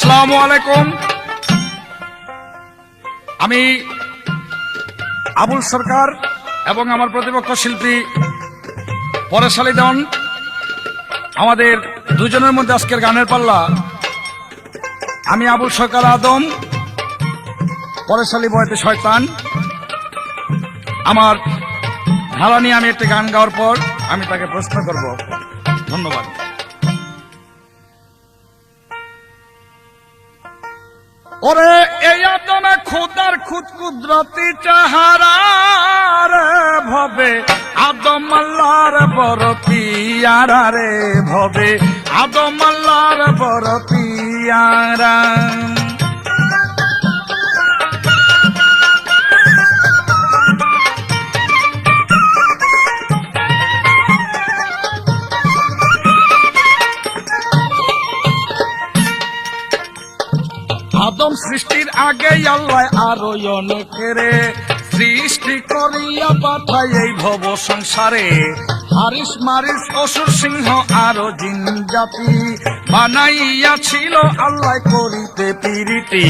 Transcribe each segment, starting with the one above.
আসসালামু আলাইকুম। আমি আবুল সরকার এবং আমার প্রতিপক্ষ শিল্পী পরেশ আলী দেওয়ান, আমাদের দুজনের মধ্যে আজকের গানের পাল্লা। আমি আবুল সরকার আদম, পরেশ আলী বয়াতে শয়তান। আমার ধারা নিয়ে আমি একটি গান গাওয়ার পর আমি তাকে প্রশ্ন করব। ধন্যবাদ। ওরে এই আদমে খুদার খুদ কুদরতি চাহারার ভবে আদম আল্লাহর বড় পিয়ারা রে, ভবে আদম আল্লাহর বড় পিয়ারা। আদম সৃষ্টির আগে আল্লাহ আরো অনেকেরে সৃষ্টি করিয়া পাঠাই এই ভব সংসারে। হারিস মারিস অসুর সিংহ আরো জিন জাতি বানাইয়াছিল আল্লাহ করিতে পিরিতি।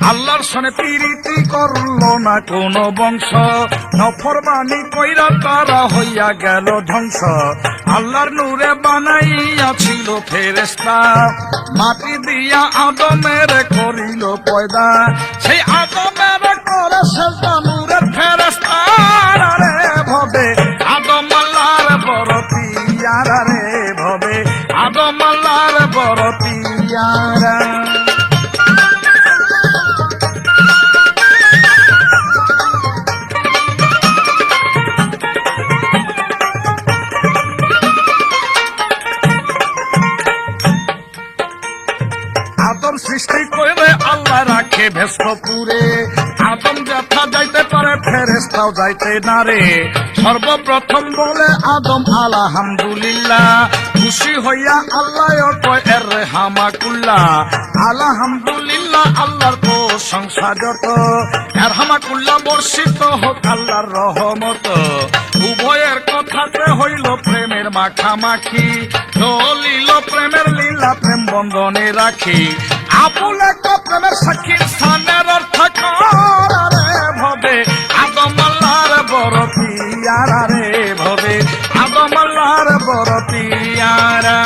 আল্লাহর সনে পিরিতি করলো না কোন বংশ, নফরমানি কইরা তারা হইয়া গেল ধ্বংস। আল্লাহর নূরে বানাইয়াছিল ফেরেশতা, মাটি দিয়া আদমের করিল পয়দা। সেই আদমের করে সেজদা নূরের ফেরেশতা রে, ভবে আদম আল্লাহর বড় পিয়ারা রে, ভবে আদম আল্লাহর বড় পিয়ারা। আদম সৃষ্টি করে আল্লাহ রাখে ভেস্টপুরে। আদম ব্যথা যাইতে পারে ফেরেশতাও যাইতে না রে। সর্বপ্রথম বলে আদম আলহামদুলিল্লাহ, খুশি হইয়া আল্লাহ কয় এর হামাকুল্লাহ। আলহামদুলিল্লাহ আল্লাহর প্রশংসা যত, এর হামাকুল্লাহ বর্ষিত হোক আল্লাহর রহমত। উভয়ের কথাতে হইল প্রেমের মাখামাখি, চলিল প্রেমের লীলা প্রেম বন্ধনে রাখি। আবুল এক প্রেমের সাক্ষী স্থানের অর্থ করে, ভবে আদম আল্লাহর বড় পিয়ারা রে, ভবে আদম আল্লাহর বড় পিয়ারা।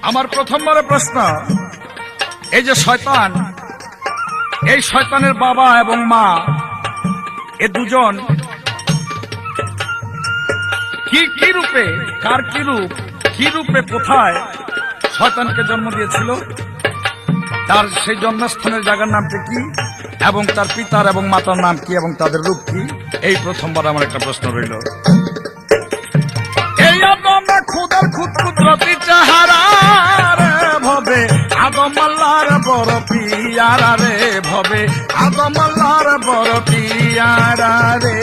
আমার প্রথমবারের প্রশ্ন, এই যে শয়তান, এই শয়তানের বাবা এবং মা এ দুজন কি রূপে, কার কি রূপে কোথায় শয়তানকে জন্ম দিয়েছিল, তার সেই জন্মস্থানের জায়গার নামটি কি, এবং তার পিতার এবং মাতার নাম কি এবং তাদের রূপ কি? এই প্রথমবার আমার একটা প্রশ্ন রইল। এই আদমে খুদার খুদ কুদরতি চাহারা রে, ভবে আদম আল্লাহর বড় পিয়ারা রে, ভবে আদম আল্লাহর বড় পিয়ারা রে,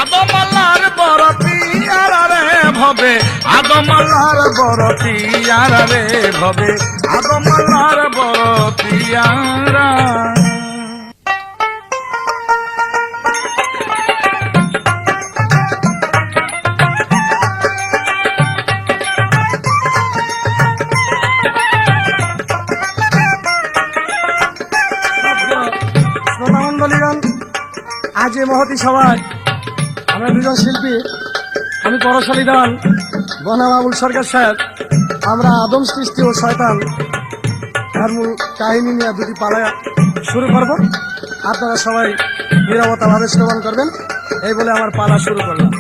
আদম আল্লাহর বড় পিয়ারা রে, ভবে আদম আল্লাহর বড় পিয়ারা রে, ভবে আদম আল্লাহর বড় পিয়ারা। আজ এই মহতি সভায় আমরা দুজন শিল্পী, আমি পরেশ আলী দেওয়ান, বনাম আবুল সরকার সাহেব, আমরা আদম সৃষ্টি ও শয়তান তার মূল কাহিনী নিয়ে দুটি পালা শুরু করব। আপনারা সবাই নীরবতাভাবে শ্রবণ করবেন, এই বলে আমার পালা শুরু করলাম।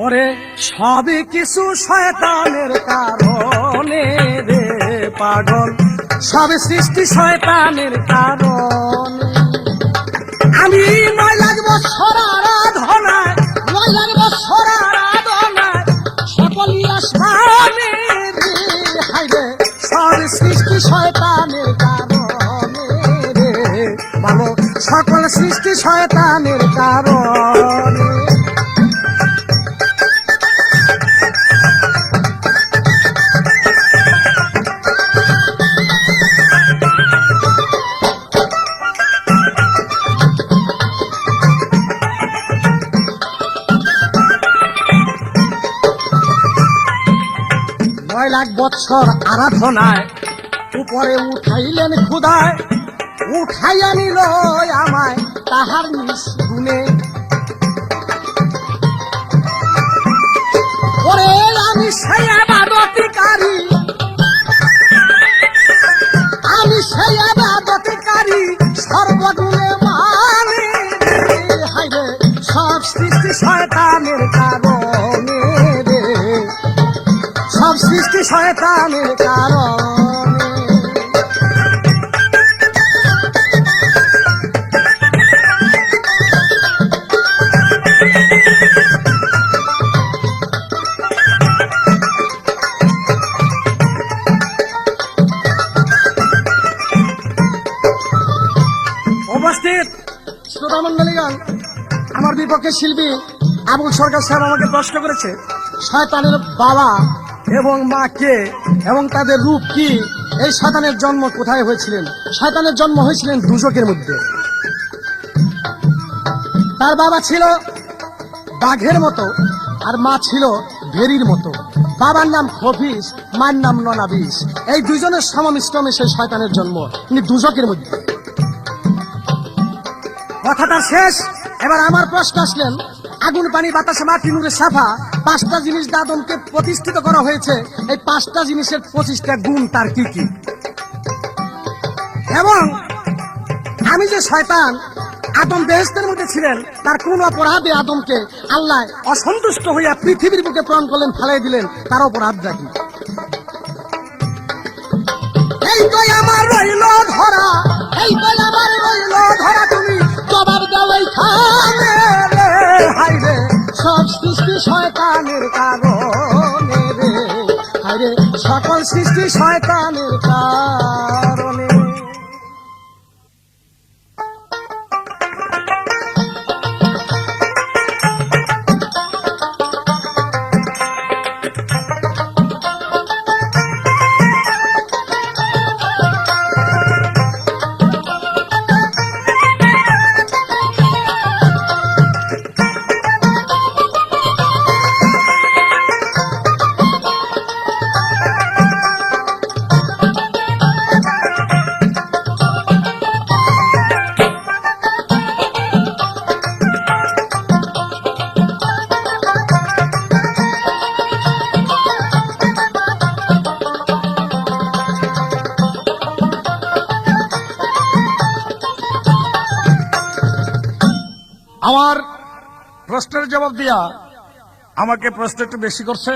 ওরে সবই কিছু শয়তানের কারণে রে পাগল, সব সৃষ্টি শয়তানের কারণ। আমি 9 লাখ বছর আরাধনায়, 9 লাখ বছর আরাধনায় সকলই আসমানে রে, হাইরে সব সৃষ্টি শয়তানের কারণে রে, ভালো সকল সৃষ্টি শয়তানের কারণে। 6 লাখ বৎসর আরাধনায় উপরে উঠাইলেন খুদায়, উঠাইয়া নিল আমায় তাহার নিজ গুণে। ওরে আমি সেই আবাদতকারী, আমি সেই আবাদতকারী সর্বগুণে মানি। হায়রে সব সৃষ্টি শয়তানের কারণে রে, সব সৃষ্টি শয়তানের কারণে। উপস্থিত শ্রোতামণ্ডলীগণ, আমার বিপক্ষে শিল্পী আবুল সরকার সাহেব আমাকে প্রশ্ন করেছে শয়তানের বাবা এবং মা কে এবং তাদের রূপ কি, এই শয়তানের জন্ম কোথায় হয়েছিলেন। শয়তানের জন্ম হয়েছিলেন দুজকের মধ্যে। তার বাবা ছিল বাঘের মতো আর মা ছিল ভেরির মতো। বাবার নাম খফিস, মায়ের নাম ননাবিস। এই দুজনের সমমিশ্রমে সেই শয়তানের জন্ম, তিনি দুজকের মধ্যে। কথাটা শেষ। এবার আমার প্রশ্ন আসলেন, আগুন পানি বাতাসে মাটি নূরে সাফা, 5টা জিনিস আদমকে প্রতিষ্ঠিত করা হয়েছে। এই 5টা জিনিসের 25টা গুণ তার কি কি? এবং আমি যে শয়তান, আদম বেহেশতের মধ্যে ছিলেন, তার কোন অপরাধে আদমকে আল্লাহ অসন্তুষ্ট হইয়া পৃথিবীর বুকে প্রেরণ করলেন, ফালাই দিলেন, তার অপরাধটা কি? এই তো আমার রইল ধরা, এই তো আমার রইল ধরা, তুমি জবাব দাও এইখানে রে। হায়রে সব সৃষ্টি শয়তানের কারণে রে, হায়রে সকল সৃষ্টি শয়তানের কারণে। আমার প্রশ্নের জবাব দিয়া আমাকে প্রশ্ন একটু বেশি করছে।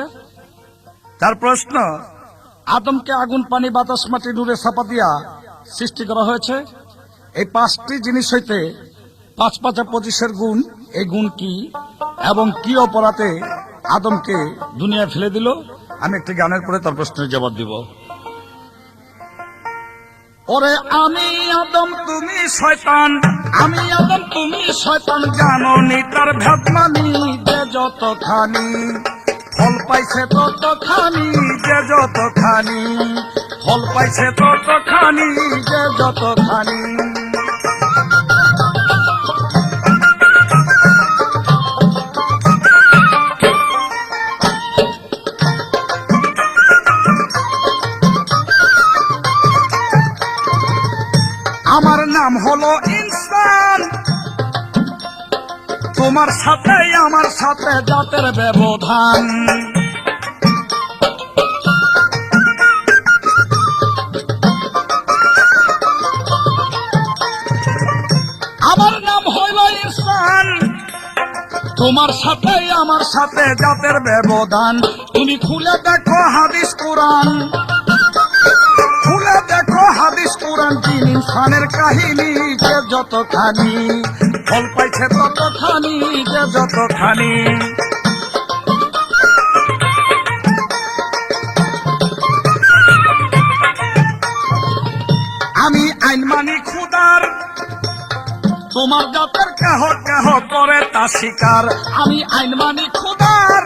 তার প্রশ্ন, আদমকে আগুন পানি বাতাস মাটি নূরে ছাপা দিয়া সৃষ্টি করা হয়েছে। এই 5টি জিনিস হইতে 5 5 25-এর গুণ, এই গুণ কি এবং কি অপরাধে আদমকে দুনিয়া ফেলে দিল? আমি একটি গানের পরে তার প্রশ্নের জবাব দিব। ওরে আমি আদম তুমি শয়তান, আমি আদম তুমি শয়তান, জানো নি তার ভেদমানি যে যতখানি, ফল পাইছে ততখানি যে যতখানি, ফল পাইছে ততখানি যে যতখানি। আমার নাম হলো ইনসান, তোমার সাথে আমার সাথে জাতের ব্যবধান। আমার নাম হইল ইনসান, তোমার সাথে আমার সাথে জাতের ব্যবধান। তুমি খুলে দেখো হাদিস কোরআন, খুলে দেখো হাদিস কোরআন, জিন ইনসানের কাহিনী যে যতখানি, ফল পাইছে ততখানি যে যতখানি। আমি আইন মানি খুদার, তোমার জাতের কেহ কেহ করে তা স্বীকার। আমি আইন মানি খুদার,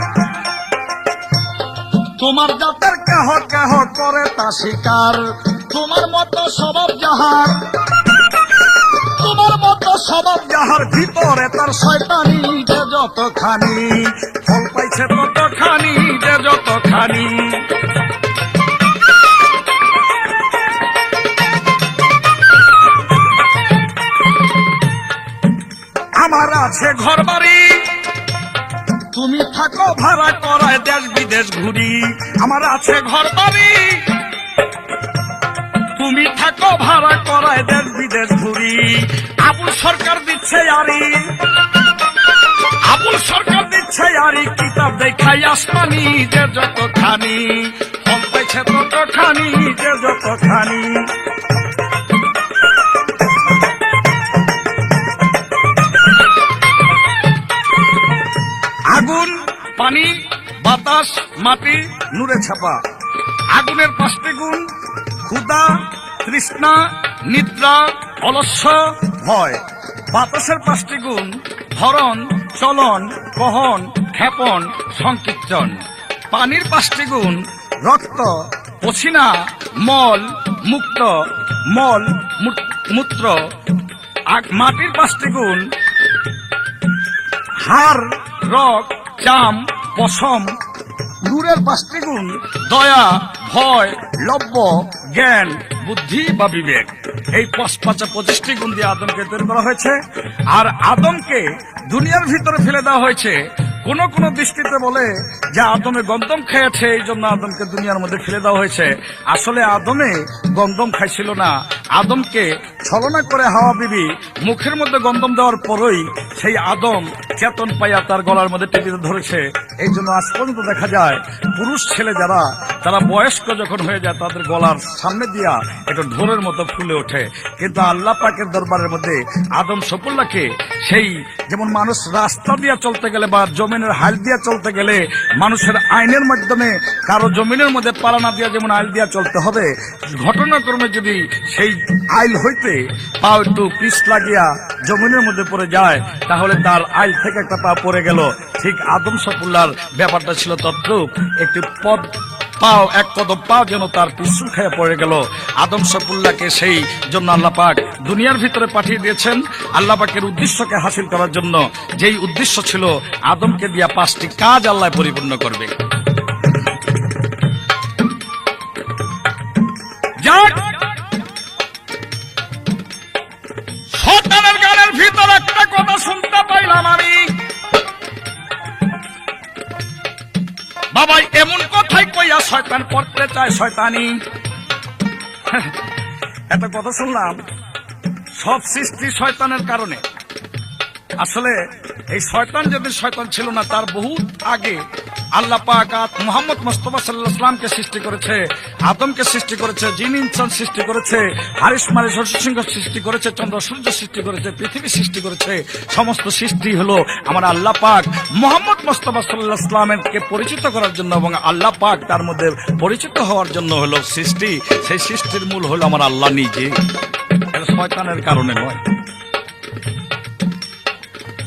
তোমার জাতের কেহ কেহ করে তা স্বীকার। তোমার মতো স্বভাব যাহার, তোমার মতো স্বভাব যাহার, ভিতরে তার শয়তানি যে যতখানি, ফল পাইছে ততখানি যে যতখানি। বিদেশ ঘুরি, আমার আছে ঘর বাড়ি, তুমি থাকো ভাড়া করায় দেশ বিদেশ ঘুরি। আবুল সরকার দিচ্ছে আরি, আবুল সরকার দিচ্ছে আরি, কিতাব দেখাই আসমানি যে যতখানি, ফল পাইছে ততখানি যে যতখানি। আগুন, পানি, বাতাস, মাটি, নূরে ছাপা। আগুনের 5টি গুণ: ক্ষুধা, তৃষ্ণা, নিদ্রা, অলস্য, ভয়। বাতাসের 5টি গুণ: ধরন, চলন, বহন, ক্ষেপণ, সংকীর্তন। পানির 5টি গুণ: রক্ত, পছিনা, মল, মুক্ত, মল, মূত্র। মাটির 5টি গুণ: হাড়, রক, চাম, পশম। নূরের 5টি গুণ: দয়া, ভয়, লব্য, জ্ঞান, বুদ্ধি বা বিবেক। এই 25টি গুণ দিয়ে আদমকে তৈরি করা হয়েছে। আর আদমকে দুনিয়ার ভিতরে ফেলে দেওয়া হয়েছে। কোন কোন দৃষ্টিতে বলে যে আদমে গন্ধম খেয়েছে, এই জন্য আদমকে দুনিয়ার মধ্যে ফেলে দেওয়া হয়েছে। আসলে আদমে গন্ধম খাইছিল না। আদমকে ছলনা করে হাওয়া বিবি মুখের মধ্যে গন্ধম দেওয়ার পরই সেই আদম চেতন পাইয়া তার গলার মধ্যে টেপিতে ধরেছে। এই জন্য আজ পর্যন্ত দেখা যায় পুরুষ ছেলে যারা, তারা বয়স্ক যখন হয়ে যায় তাদের গলার সামনে দিয়া একটা ঢোলের মতো ফুলে ওঠে। কিন্তু আল্লাহ পাকের দরবারের মধ্যে আদম সফুল্লাহকে সেই, যেমন মানুষ রাস্তা দিয়া চলতে গেলে বা জমিনের হাল দিয়া চলতে গেলে মানুষের আইনের মাধ্যমে কারো জমিনের মধ্যে পালা না দিয়া যেমন আইল দিয়া চলতে হবে, ঘটনাক্রমে যদি সেই আইল হইতে পা একটু পিছ লাগিয়া জমিনের মধ্যে পড়ে যায় তাহলে তার আইল থেকে একটা পা পড়ে গেল। ঠিক আদম সফুল্লাহর ব্যাপারটা ছিল তদ্রূপ। একটি পদ পাও, এক কদম পাও যেন তার পিছু খেয়ে পড়ে গেল। আদম সফুল্লাহকে সেই জন্য আল্লাহ পাক দুনিয়ার ভিতরে পাঠিয়ে দিয়েছেন আল্লাহ পাকের উদ্দেশ্যকে হাসিল করার জন্য। যেই উদ্দেশ্য ছিল আদমকে দিয়া 5টি কাজ আল্লাহ পরিপূর্ণ করবে। যাক, শয়তানের গানের ভিতরে একটা কথা শুনতে পাইলাম আমি, বাবা এমন কথাই কইয়া শয়তান করতে চায় শয়তানি। এত কথা শুনলাম, সব সৃষ্টি শয়তানের কারণে। আসলে এই শয়তান যদি শয়তান ছিল না, তার বহুত আগে আল্লাহ পাক মুহাম্মদ মুস্তাফা সাল্লাল্লাহু আলাইহি ওয়াসাল্লামকে সৃষ্টি করেছে, আদমকে সৃষ্টি করেছে, জিন ইনসান সৃষ্টি করেছে, হারিস মারিস শস্যশৃঙ্গ সৃষ্টি করেছে, চন্দ্র সূর্য সৃষ্টি করেছে, পৃথিবী সৃষ্টি করেছে। সমস্ত সৃষ্টি হলো আমার আল্লাহ পাক মুহাম্মদ মুস্তাফা সাল্লাল্লাহু আলাইহি ওয়াসাল্লামকে পরিচিত করার জন্য এবং আল্লাহ পাক তার মধ্যে পরিচিত হওয়ার জন্য হলো সৃষ্টি। সেই সৃষ্টির মূল হলো আমার আল্লাহ নিজে, এটা শয়তানের কারণে নয়।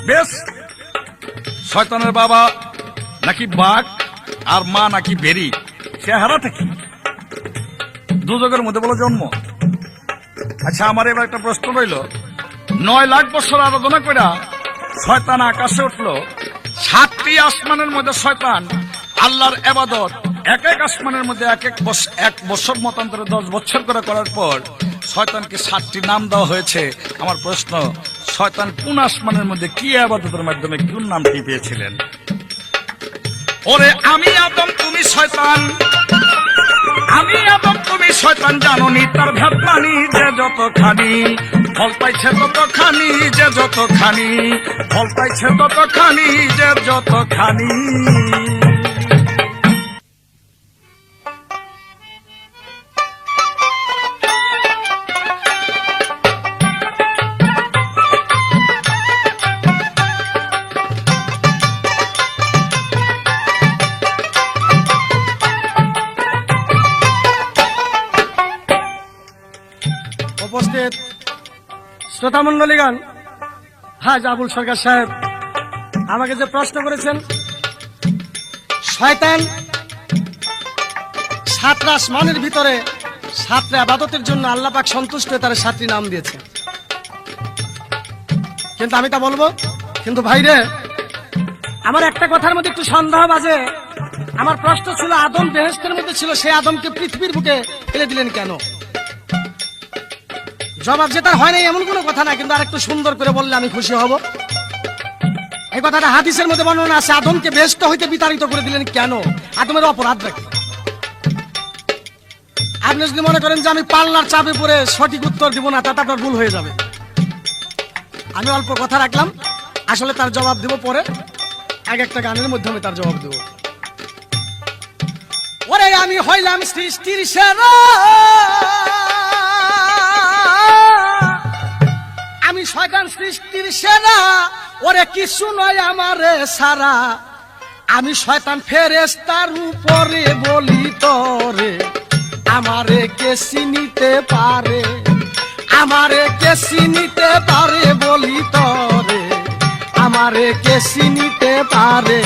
বেশ, শয়তানের বাবা নাকি বাঘ আর মা নাকি বেরি, চেহারাটা কি? দুজকের মধ্যে বলে জন্ম। আচ্ছা, আমার এবার একটা প্রশ্ন রইল, 9 লাখ বছর আরাধনা কইরা শয়তান আকাশে উঠলো, 7টি আসমানের মধ্যে শয়তান আল্লাহর ইবাদত এক এক আসমানের মধ্যে এক বছর মতান্তরে 10 বছর করে করার পর শয়তানকে 7টি নাম দেওয়া হয়েছে। আমার প্রশ্ন, শয়তান কোন আসমানের মধ্যে কি ইবাদতের মাধ্যমে কোন নামটি পেয়েছিলেন? ওরে আমি আদম তুমি শয়তান, আমি আদম তুমি শয়তান, জানোনি তার ভেদমানি যে যতখানি, ফল পাইছে ততখানি যে যতখানি, ফল পাইছে ততখানি যে যতখানি। উপস্থিত শ্রোতা মন্ডলীগণ, হাজ আবুল সরকার সাহেব আমাকে যে প্রশ্ন করেছেন, শয়তান 7 আসমানের ভিতরে 7টা ইবাদতের জন্য আল্লাহ পাক সন্তুষ্ট হয়ে তার 7টি নাম দিয়েছে। কিন্তু আমি তা বলবো, কিন্তু ভাইরে আমার একটা কথার মধ্যে একটু সন্দেহ বাজে। আমার প্রশ্ন ছিল আদম বেহেশতের মধ্যে ছিল, সে আদমকে পৃথিবীর বুকে ফেলে দিলেন কেন? জবাব যে তার হয় নাই এমন কোনো কথা না, কিন্তু আর একটু সুন্দর করে বললে আমি খুশি হব। এই কথাটা হাদিসের মধ্যে বর্ণনা আছে, আদমকে বেহেশত হইতে বিতাড়িত করে দিলেন কেন? আদমের অপরাধটা কি? আপনি যদি মনে করেন যে আমি পাল্লার চাপে পড়ে সঠিক উত্তর দিব না, তাতে আপনার ভুল হয়ে যাবে। আমি অল্প কথা রাখলাম, আসলে তার জবাব দেব পরে, এক একটা গানের মধ্যে আমি তার জবাব দেব। ওরে আমি হইলাম সৃষ্টির সেরা, আমি শয়তান সৃষ্টির সেরা, ওরে কিছু নয় আমারে সারা, আমি শয়তান ফেরেশতার উপরে বলি তরে, আমারে কে চিনিতে পারে, আমারে কে চিনিতে পারে বলি তরে, আমারে কে চিনিতে পারে।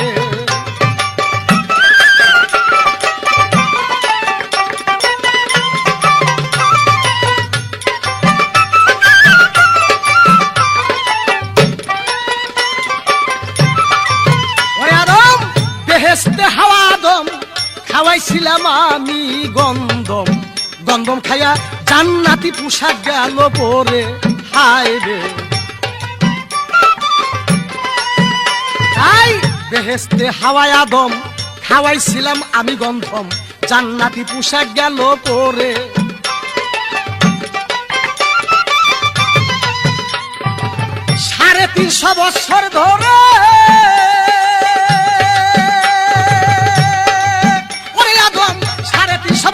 বেহেশতে হাওয়া আদম খাওয়াইছিলাম আমি গন্ধম, গন্ধম খাইয়া জান্নাতি পোশাক গেল পরে, হায় রে। তাই বেহেশতে হাওয়া আদম খাওয়াইছিলাম আমি গন্ধম, জান্নাতি পোশাক গেল পরে। 350 বছর ধরে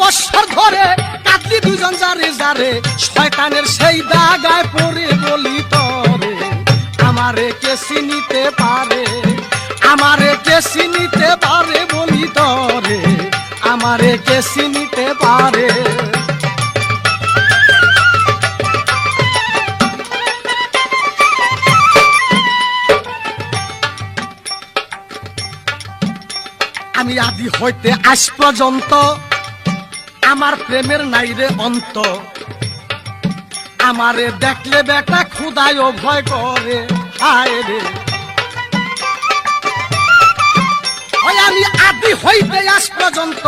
বছর ধরে কাঁদলি দুজন যারে যারে, শয়তানের সেই দাগায় পড়ে বলি তরে, আমারে কে চিনিতে পারে, আমারে কে চিনিতে পারে বলি তরে, আমারে কে চিনিতে পারে। আমি আদি হইতে আজ পর্যন্ত আমার প্রেমের নাই রে অন্ত, আমারে দেখলে বেটা খুদায় ভয় করে, হায় রে। আমি আদি হইতে আজ পর্যন্ত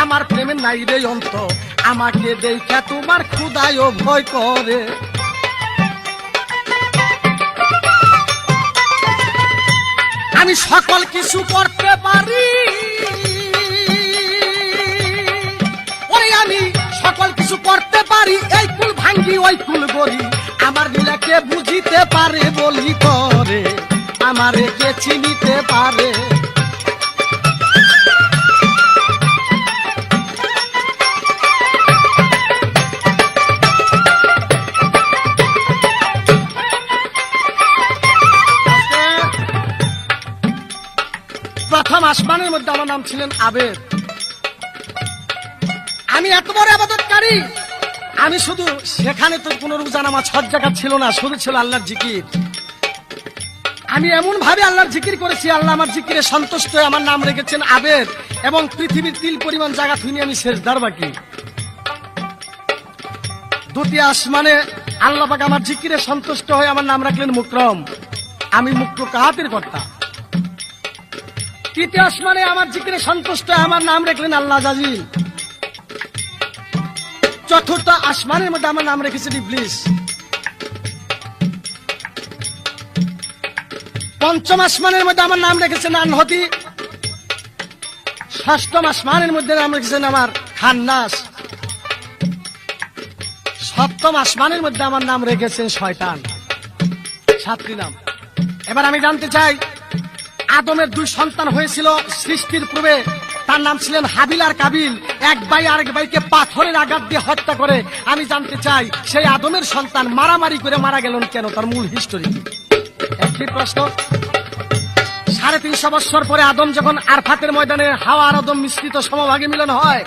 আমার প্রেমের নাই রে অন্ত, আমাকে দেখে তোমার খুদায় ভয় করে। আমি সকল কিছু করতে পারি, আমি সকল কিছু করতে পারি, এই কুল ভাঙ্গি ওই কুল গড়ি, আমার লীলাকে বুঝিতে পারে বলি করে, আমারে কে চিনিতে পারে। প্রথম আসমানের মধ্যে আমার নাম ছিলেন আবেদ। আমি এত বড় ইবাদতকারী, আমি শুধু সেখানে তো কোনো রোজা নামাজ হজ যাকাত ছিল না, শুধু ছিল আল্লাহর জিকির। আমি এমন ভাবে আল্লাহর জিকির করেছি, আল্লাহ আমার জিকিরে সন্তুষ্ট হয়ে আমার নাম রেখেছেন আবেদ, এবং পৃথিবীর তিল পরিমাণ জায়গা থুইনি আমি সেজদার বাকি। দ্বিতীয় আসমানে আল্লাহ পাক আমার জিকিরে সন্তুষ্ট হয়ে আমার নাম রাখলেন মুকরম, আমি মুক্তকাহাতের কর্তা। তৃতীয় আসমানে আমার জিকিরে সন্তুষ্ট হয়ে আমার নাম রাখলেন আল্লাহ জাজিল। চতুর্থ আসমানের মধ্যে আমার নাম রেখেছেন ইবলিস। পঞ্চম আসমানের মধ্যে আমার নাম রেখেছেন আনহতি। ষষ্ঠম আসমানের মধ্যে নাম রেখেছেন আমার খান্নাস। সপ্তম আসমানের মধ্যে আমার নাম রেখেছেন শয়তান। 7টি নাম। এবার আমি জানতে চাই, আদমের 2 সন্তান হয়েছিল সৃষ্টির পূর্বে, তার নাম ছিলেন হাবিল আর কাবিল। এক ভাই আরেক ভাইকে পাথরের আঘাত দিয়ে হত্যা করে। আমি জানতে চাই, সেই আদমের সন্তান মারামারি করে মারা গেলেন কেন, তার মূল হিস্টোরি কি? একটি প্রশ্ন। 350 বছর পরে আদম যখন আরফাতের ময়দানে হাওয়া আর আদম মিশ্রিত সমভাগে মিলন হয়,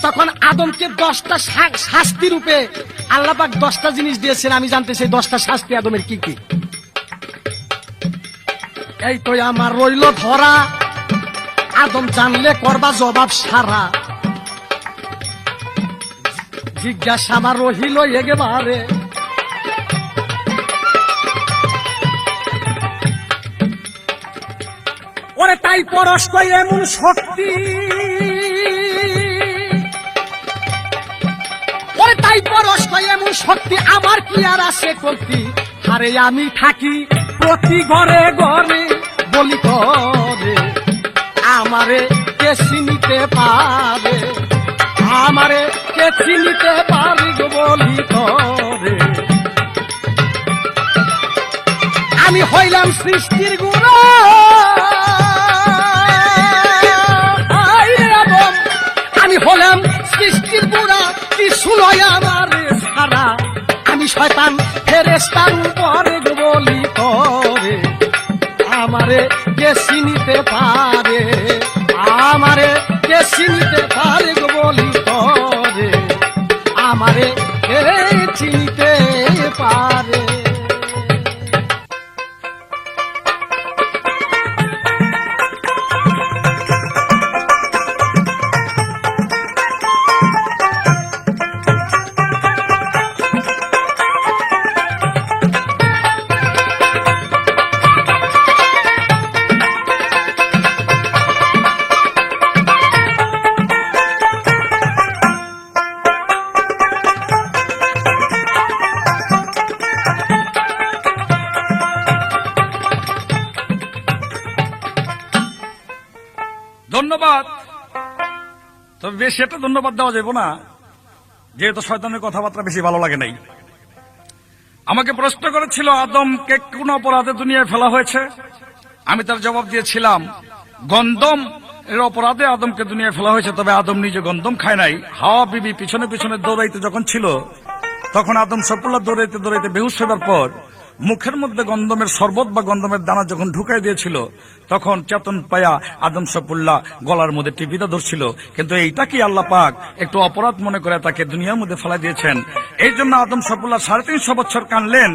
তখন আদমকে 10টা শাস্তি রূপে আল্লাহ পাক 10টা জিনিস দিয়েছেন। আমি জানতে চাই 10টা শাস্তি আদমের কি কি? এই তো আমার রইল ধরা, আদম জানলে করবা জবাব সারা, জিজ্ঞাসা আমার রহিল একেবারে। ওরে তাই পরশ কই এমন শক্তি, ওরে তাই পরশ কই এমন শক্তি, আমার কি আর আছে করতি? আরে আমি থাকি প্রতি ঘরে ঘরে বলি করে, আমারে কে কে চিনিতে পারে, আমারে কে চিনিতে পারি গো বলি তরে। আমি হইলাম সৃষ্টির গুরু, আমি হলাম সৃষ্টির গুড়া, কি শুনয় আমার সারা। আমি শয়তান ফেরেশতার উপরে বলি তরে, আমারে কে চিনিতে পারে, আমারে কে চিনিতে পারে গো বলি তরে, আমারে কে চিনিতে পারে। ধন্যবাদ। তবে বেশি একটা ধন্যবাদ দেওয়া যাবে না, যেহেতু শয়তানের কথাবার্তা বেশি ভালো লাগে নাই। আমাকে প্রশ্ন করেছিল আদমকে কোন অপরাধে দুনিয়ায় ফেলা হয়েছে। আমি তার জবাব দিয়েছিলাম গন্ধম এর অপরাধে আদমকে দুনিয়ায় ফেলা হয়েছে। তবে আদম নিজে গন্ধম খায় নাই। হাওয়া বিবি পিছনে পিছনে দৌড়াইতে যখন ছিল, তখন আদম সফুল্লাহ দৌড়াইতে দৌড়াইতে বেহুশ হবার পর মুখের মধ্যে গন্ধমের শরবত বা গন্ধমের দানা যখন ঢুকাই দিয়েছিল, তখন চেতন পায়া আদম সফুল্লাহ গলার মধ্যে টিপিটা ধরছিল। কিন্তু এইটা কি আল্লাহ পাক একটু অপরাধ মনে করে তাকে দুনিয়ার মধ্যে ফেলা দিয়েছেন। এই জন্য আদম সফুল্লাহ 350 বছর কানলেন।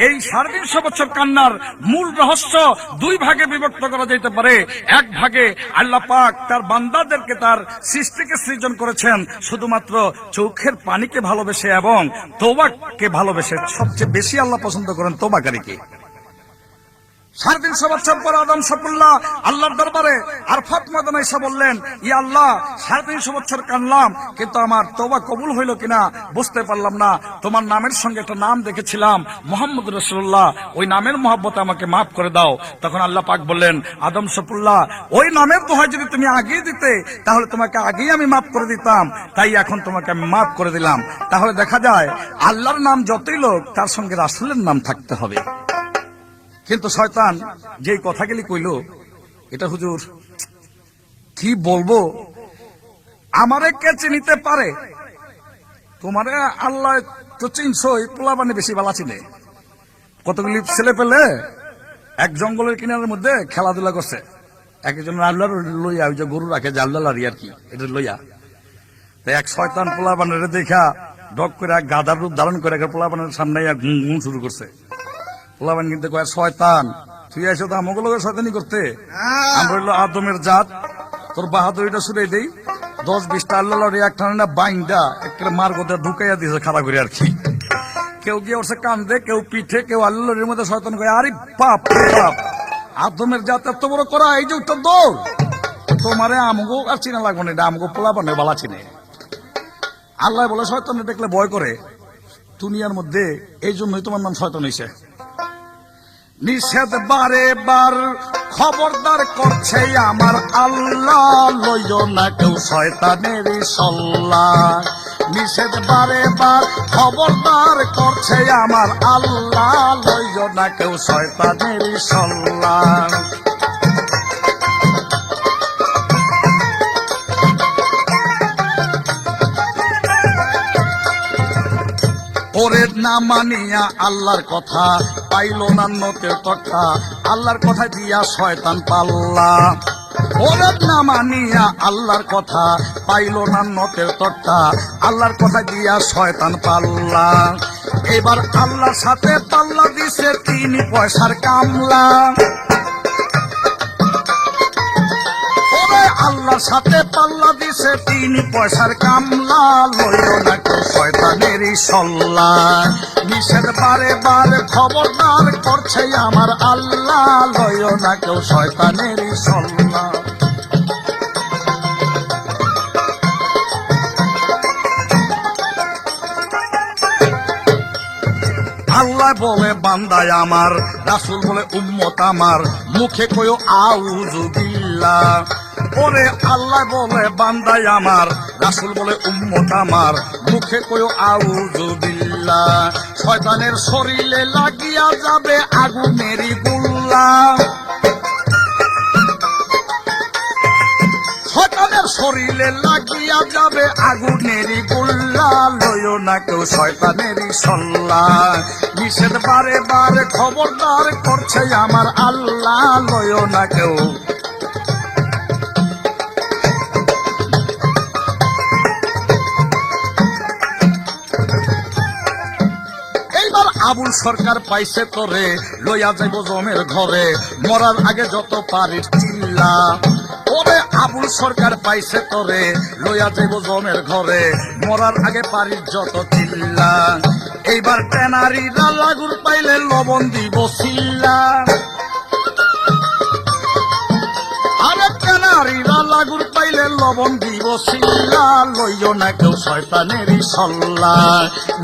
এই 350 বছর কান্নার মূল রহস্য দুই ভাগে বিভক্ত করা যেতে পারে। এক ভাগে আল্লাহ পাক তার বান্দাদেরকে, তার সৃষ্টিকে সৃজন করেছেন শুধুমাত্র চোখের পানিকে ভালোবেসে এবং তওবাকে ভালোবেসে। সবচেয়ে বেশি আল্লাহ পছন্দ করেন তওবাকারীকে। 350 বছর পর আদম সফুল্লাহ আল্লাহর দরবারে আরফাত ময়দানে এসে বললেন, ইয়া আল্লাহ 350 বছর কানলাম, কিন্তু আমার তওবা কবুল হইল কিনা বুঝতে পারলাম না। তোমার নামের সঙ্গে একটা নাম দেখেছিলাম মুহাম্মদ রাসূলুল্লাহ, ওই নামের মহব্বতে আমাকে মাফ করে দাও। তখন আল্লাহ পাক বললেন, আদম সফুল্লাহ ওই নামের দোহাই যদি তুমি আগেই দিতে, তাহলে তোমাকে আগেই আমি মাফ করে দিতাম। তাই এখন তোমাকে আমি মাফ করে দিলাম। তাহলে দেখা যায় আল্লাহর নাম যতই লোক, তার সঙ্গে রাসূলের নাম থাকতে হবে। কিন্তু শয়তান যেই কথাগুলি কইল, এটা হুজুর কি বলবো, আমারে কে চিনিতে পারে। তোমারে আল্লাহ তো চিনছই, পোলাপানি বেশি বালা চিনে। কতগুলি ছেলে পেলে এক জঙ্গলের কিনারের মধ্যে খেলাধুলা করছে। একজন আল্লাহ লইয়া, ওই যে গরু রাখে যে আল্লাহ আর কি, এটা লইয়া। তাই এক শয়তান পোলাপানের দেখা ডক করে গাধার রূপ ধারণ করে পোলাপানের সামনে ঘুম শুরু করছে। পোলাপান কিন্তু কয়, শয়তান তুই এসে তো আমাকে লোকের শয়তানি করতে, আমরা হইলো আদমের জাত, তোর বাহাদুরিটা শুনে দেই। 10-20টা আল্লাহ একটা না বাইন্দা একটা মার কথা ঢুকাইয়া দিয়েছে খারাপ করে আর কি। কেউ গিয়ে ওর কান্দে, কেউ পিঠে, কেউ আল্লাহর মধ্যে শয়তান করে। আরে বাপ বাপ, আদমের জাত এত বড় করা, এই যে উত্তর দৌড়। তোমারে আমগো আর চিনা লাগবো না, এটা আমগো পোলাপানে বালা চিনে। আল্লাহ বলে শয়তানে দেখলে ভয় করে দুনিয়ার মধ্যে, এই জন্যই তোমার নাম শয়তান হইছে। নিষেধ বারে বার খবরদার করছে আমার আল্লাহ, লইও না কেউ শয়তানের সল্লা। নিষেধ বারে বার খবরদার করছে আমার আল্লাহ, লইও না কেউ শয়তানের সল্লা। ওরে না মানিয়া আল্লাহর কথা, পাইল না নতের তক্তা, আল্লাহর কথা দিয়া শয়তান পাল্লা। ওরে না মানিয়া আল্লাহর কথা, পাইল না নতের তক্তা, আল্লাহর কথা দিয়া শয়তান পাল্লা। এবার আল্লাহর সাথে পাল্লা দিছে 3 পয়সার কামলা। আল্লাহর সাথে পাল্লা দিছে 3 পয়সার কামলা, লইও না কেউ শয়তানেরই সল্লা। নিষেধ বারে বারে খবরদার করছে আমার আল্লাহ, লইও না কেউ শয়তানেরই সল্লা। আল্লাহ বলে বান্দায় আমার, রাসূল বলে উম্মত আমার, মুখে কয়ো আউযু বিল্লাহ। ওরে আল্লাহ বলে বান্দাই আমার, রাসূল বলে উম্মত আমার, মুখে কয়ো আউযু বিল্লাহ। শয়তানের শরীরে লাগিয়া যাবে আগুনেরই গোল্লা, শয়তানের শরীরে লাগিয়া যাবে আগুনেরই গোল্লা। লইও না কেউ শয়তানেরই সল্লা, নিষেধ বারে বারে খবরদার করছে আমার আল্লাহ। লইও না কেউ। এইবার আবুল সরকার পাইছে তোরে, লইয়া যাইব জমের ঘরে, মরার আগে যত পারিস চিল্লা। ওরে আবুল সরকার পাইছে তোরে, লইয়া যাইব জমের ঘরে, মরার আগে পারিস যত চিল্লা। এইবার টেনারিরা লাগুর পাইলে লবণ দিব চিল্লা, আরে টেনারিরা লাগুর পাইলে লবণ দিব চিল্লা। লইও না কেউ শয়তানেরই সল্লা,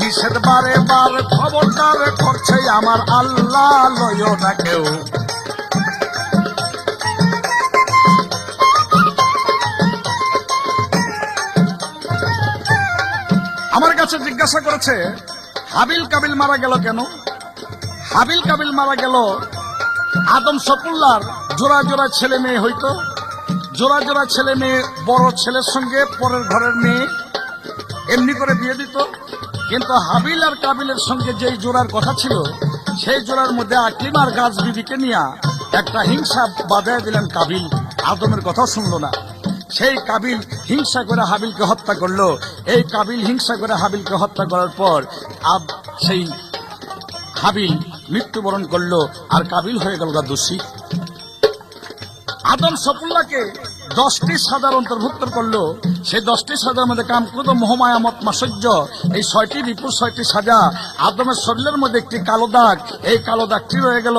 নিষেধ বারে বারে খবরদার করছে আমার আল্লাহ। লইও না কেউ। আমার কাছে জিজ্ঞাসা করেছে হাবিল কাবিল মারা গেল কেন? হাবিল কাবিল মারা গেল আদম সফুল্লার জোড়া জোড়া ছেলে মেয়ে হইতো, জোড়া জোড়া ছেলে মেয়ে বড় ছেলের সঙ্গে পরের ঘরের মেয়ে এমনি করে বিয়ে দিত। কিন্তু হাবিল আর কাবিলের সঙ্গে যেই জোড়ার কথা ছিল, সেই জোড়ার মধ্যে আকলিমার গাছ বিবিকে নিয়ে একটা হিংসা বাঁধায় দিলেন কাবিল। আদমের কথাও শুনলো না। সেই কাবিল হিংসা করে হাবিলকে হত্যা করলো। এই কাবিল হিংসা করে হাবিলকে হত্যা করার পর সেই হাবিল মৃত্যুবরণ করলো, আর কাবিল হয়ে গেল দোষী। আদম সফুল্লাহকে 10টি সাজার অন্তর্ভুক্ত করলো। সেই 10টি সাজার মধ্যে কামক্রোধ মোহমায়া মত মাৎসর্য, এই 6টি রিপুর 6টি সাজা। আদমের শরীরের মধ্যে একটি কালো দাগ, এই কালো দাগটি রয়ে গেল।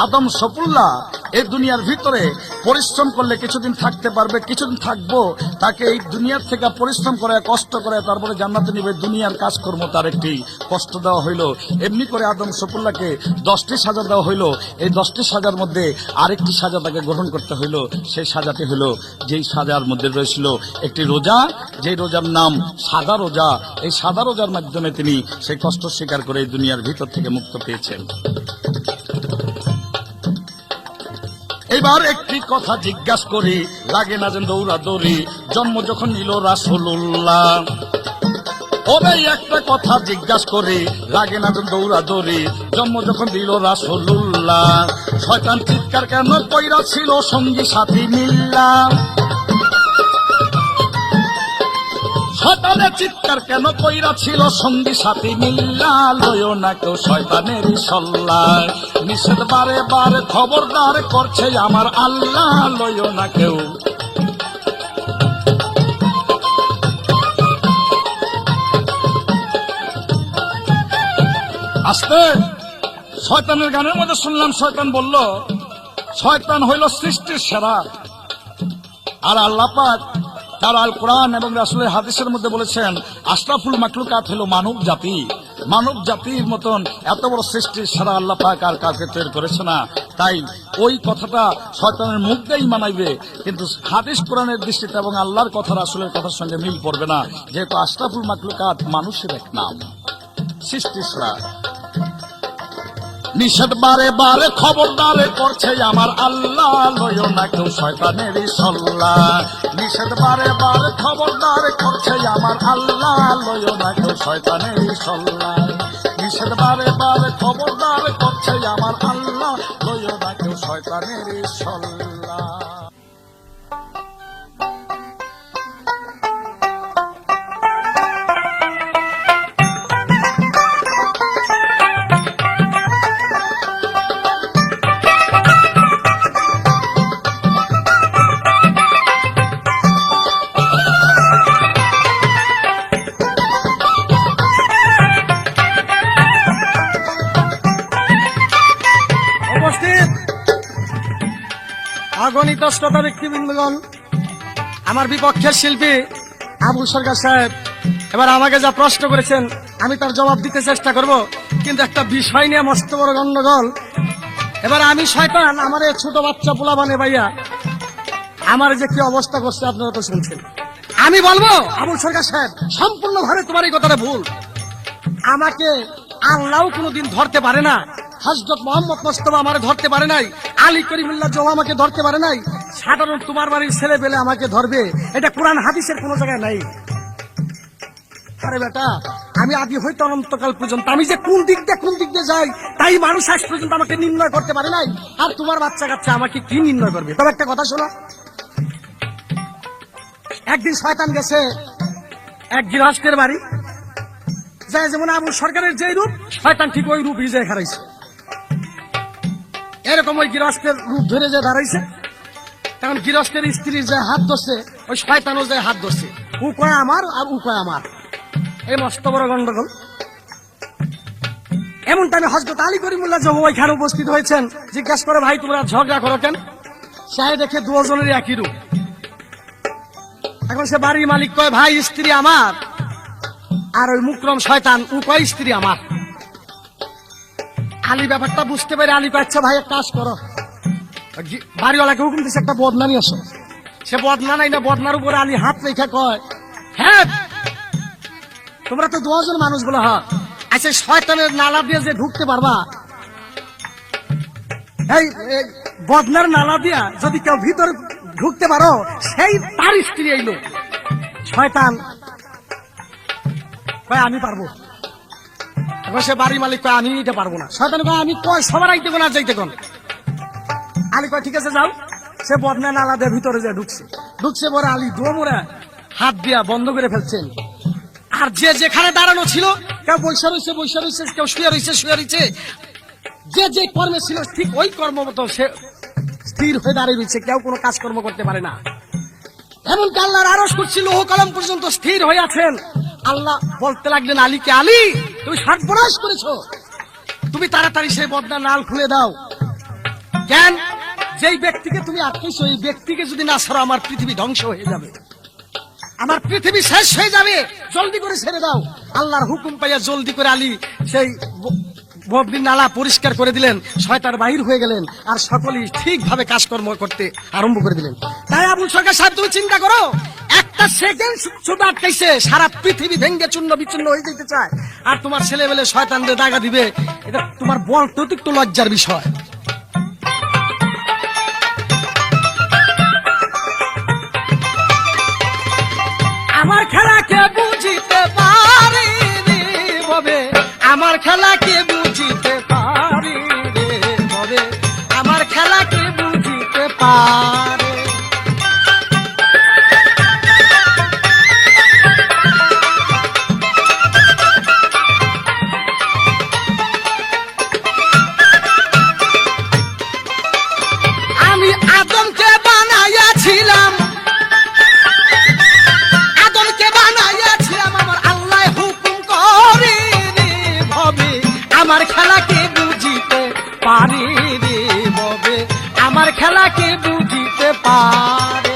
আদম সফুল্লাহ এই দুনিয়ার ভিতরে পরিশ্রম করলে কিছুদিন থাকতে পারবে, কিছুদিন থাকবো। তাকে এই দুনিয়ার থেকে পরিশ্রম করে কষ্ট করে তারপরে জান্নাতে নিবে, দুনিয়ার কাজকর্ম তার একটি কষ্ট দেওয়া হইলো। এমনি করে আদম সফুল্লাহকে 10টি সাজা দেওয়া হইলো। এই 10টি সাজার মধ্যে আরেকটি সাজা তাকে গ্রহণ করতে হইলো। সেই সাজাটি হইলো, যেই সাজার মধ্যে রয়েছিল একটি রোজা, যেই রোজার নাম সাদা রোজা। এই সাদা রোজার মাধ্যমে তিনি সেই কষ্ট স্বীকার করে এই দুনিয়ার ভিতর থেকে মুক্ত পেয়েছেন। এবার একটি কথা জিজ্ঞাসা করি, লাগে না যেন দৌড়াদৌড়ি, জন্ম যখন নিল রাসূলুল্লাহ। ওরে একটা কথা জিজ্ঞাসা করি, লাগে না যেন দৌড়াদৌড়ি, জন্ম যখন দিল রাসূলুল্লাহ। শয়তান চিৎকার কেন কইরা ছিল সঙ্গী সাথী মিল্লা, শয়তানের চিৎকার কেন কইরা ছিল সঙ্গী সাথী মিল্লা। লইও না কেউ শয়তানেরই সল্লা, নিষেধ বারে বারে খবরদার করছে আমার আল্লাহ। লইও না কেউ। আস্তে শয়তানের গানের মধ্যে শুনলাম, শয়তান বলল শয়তান হইল সৃষ্টির সেরা, আর আল্লাহ পাক তার আল কোরআন এবং রাসূলের হাদিসের মধ্যে বলেছেন আশরাফুল মাখলুকাত হলো মানব জাতি। মানব জাতির মতন এত বড় সৃষ্টির সেরা আল্লাহ পাক আর কাউকে তৈরি করেছে না। তাই ওই কথাটা শয়তানের মুখ দিয়েই মানাইবে, কিন্তু হাদিস কোরআনের দৃষ্টিতে এবং আল্লাহর কথা রাসূলের কথার সঙ্গে মিল পড়বে না, যেহেতু আশরাফুল মাখলুকাত মানুষের এক নাম, সৃষ্টির সেরা। নিষেধ বারে বারে খবরদারে করছে আমার আল্লাহ। লইও না কেউ শয়তানেরই সল্লা, নিষেধ বারে বারে খবরদারে করছে আমার আল্লাহ। লইও না কেউ শয়তানেরই সল্লা, নিষেধ বারে বারে খবরদারে করছে আমার আল্লাহ। লইও না কেউ শয়তানেরই সল্লা। আগণিত শ্রোতা ব্যক্তিবৃন্দগণ, আমার বিপক্ষের শিল্পী আবুল সরকার সাহেব এবার আমাকে যা প্রশ্ন করেছেন আমি তার জবাব দিতে চেষ্টা করব, কিন্তু একটা বিষয় নিয়ে মস্ত বড় গন্ডগোল। এবার আমি শয়তান, আমার এই ছোট বাচ্চা পোলাবানে ভাইয়া আমার যে কি অবস্থা করছে আপনারা তো শুনছেন। আমি বলবো আবুল সরকার সাহেব, সম্পূর্ণভাবে তোমার এই কথাটা ভুল। আমাকে আল্লাহ কোনোদিন ধরতে পারে না, হযরত মুহাম্মদ মুস্তাফা আমারে ধরতে পারে নাই, আলী করিমুল্লাহ জোহা আমাকে ধরতে পারে নাই, সাধারণ তোমার বাড়ির ছেলে পেলে আমাকে ধরবে, এটা কোরআন হাদিসের কোনো জায়গায় নাই। আরে বেটা, আমি আদি হইতে অনন্তকাল পর্যন্ত আমি যে কোন দিক দিয়ে যাই তাই মানুষ আজ পর্যন্ত আমাকে নির্ণয় করতে পারে নাই। আর তোমার বাচ্চা কাচ্চা আমাকে কি নির্ণয় করবে? তবে একটা কথা শোনো, একদিন শয়তান গেছে এক গৃহস্থের বাড়ি, যায় যেমন আবু সরকারের যে রূপ, শয়তান ঠিক ওই রূপ হিজে খারাইছে। এরকম ওই গৃহস্থের রূপ ধরে যে দাঁড়াইছে, তখন গৃহস্থের স্ত্রীর যে হাত ধরছে, ওই শয়তানও যে হাত ধরছে, ও কয় আমার আর ও কয় আমার। এই মস্ত বড় গন্ডগোল। এমন টাইমে হযরত আলী করিমুল্লাহ জোহা ওইখানে উপস্থিত হয়েছেন। জিজ্ঞাসা করে, ভাই তোমরা ঝগড়া করো কেন? সে দেখে দুজনেরই একই রূপ। এখন সে বাড়ির মালিক কয়, ভাই স্ত্রী আমার, আর ওই মুকরম শয়তান ও কয় স্ত্রী আমার। আলী ব্যাপারটা বুঝতে পারে, আলী কয়, আচ্ছা ভাই এক কাজ করো, বাড়িওয়ালাকে হুকুম দিচ্ছে একটা বদনা নিয়ে আসো। সে বদনা নাই না, বদনার উপরে আলী হাত রেখে কয়, হ্যাঁ তোমরা তো দুজন মানুষগুলো হ, আচ্ছা শয়তানের নালা দিয়ে যে ঢুকতে পারবা, এই বদনার নালা দিয়া যদি কেউ ভিতরে ঢুকতে পারো, সেই তার স্ত্রী এই লোক। শয়তান কয় আমি পারবো। এখন সে বাড়ি মালিক কয় আমি এটা পারবো না। শয়তান কয় আমি কয় সবার আইতে কোন আর যাইতে কোন। আলী কয় ঠিক আছে যাও। সে বদনা নালা দিয়ে ভিতরে যে ঢুকছে পরে আলী দোমরে হাত দিয়া বন্ধ করে ফেলছেন। আর যে যেখানে দাঁড়ানো ছিল, কেউ বৈশা রয়েছে, কেউ শুয়ে রয়েছে, যে যে কর্মে ছিল ঠিক ওই কর্ম মতো সে স্থির হয়ে দাঁড়িয়ে রয়েছে, কেউ কোনো কাজকর্ম করতে পারে না। এমনকি আল্লাহর আরশ কুরসি লৌহ কলম পর্যন্ত স্থির হয়ে আছেন। আল্লাহ বলতে লাগলেন আলীকে, আলী তুমি সর্বনাশ করেছো, তুমি তাড়াতাড়ি সেই বদনার নাল খুলে দাও। কেন? যেই ব্যক্তিকে তুমি আটকেছো, এই ব্যক্তিকে যদি না ছাড়ো আমার পৃথিবী ধ্বংস হয়ে যাবে, আমার পৃথিবী শেষ হয়ে যাবে, জলদি করে ছেড়ে দাও। আল্লাহর হুকুম পাইয়া জলদি করে আলী সেই বদনির নালা পরিষ্কার করে দিলেন, শয়তান বাহির হয়ে গেলেন, আর সকলেই ঠিকভাবে কাজকর্ম করতে আরম্ভ করে দিলেন। তাই আবুল সরকার সাহেব তুমি চিন্তা করো, একটা সেকেন্ড শুধু আটকাইছে, সারা পৃথিবী ভেঙ্গে চূর্ণ বিচূর্ণ হয়ে যেতে চায়, আর তোমার ছেলেবেলে শয়তানদের দাগা দিবে, এটা তোমার বলতে একটু লজ্জার বিষয়। আমার খেলাকে বুঝিতে পারি রে ববে, আমার খেলাকে বুঝিতে পারি রে ববে, আমার খেলাকে বুঝিতে পারে। আমি আদমকে বানাইয়াছিলাম, আমার খেলাকে বুঝিতে পারি রে ববে, আমার খেলাকে বুঝিতে পারে।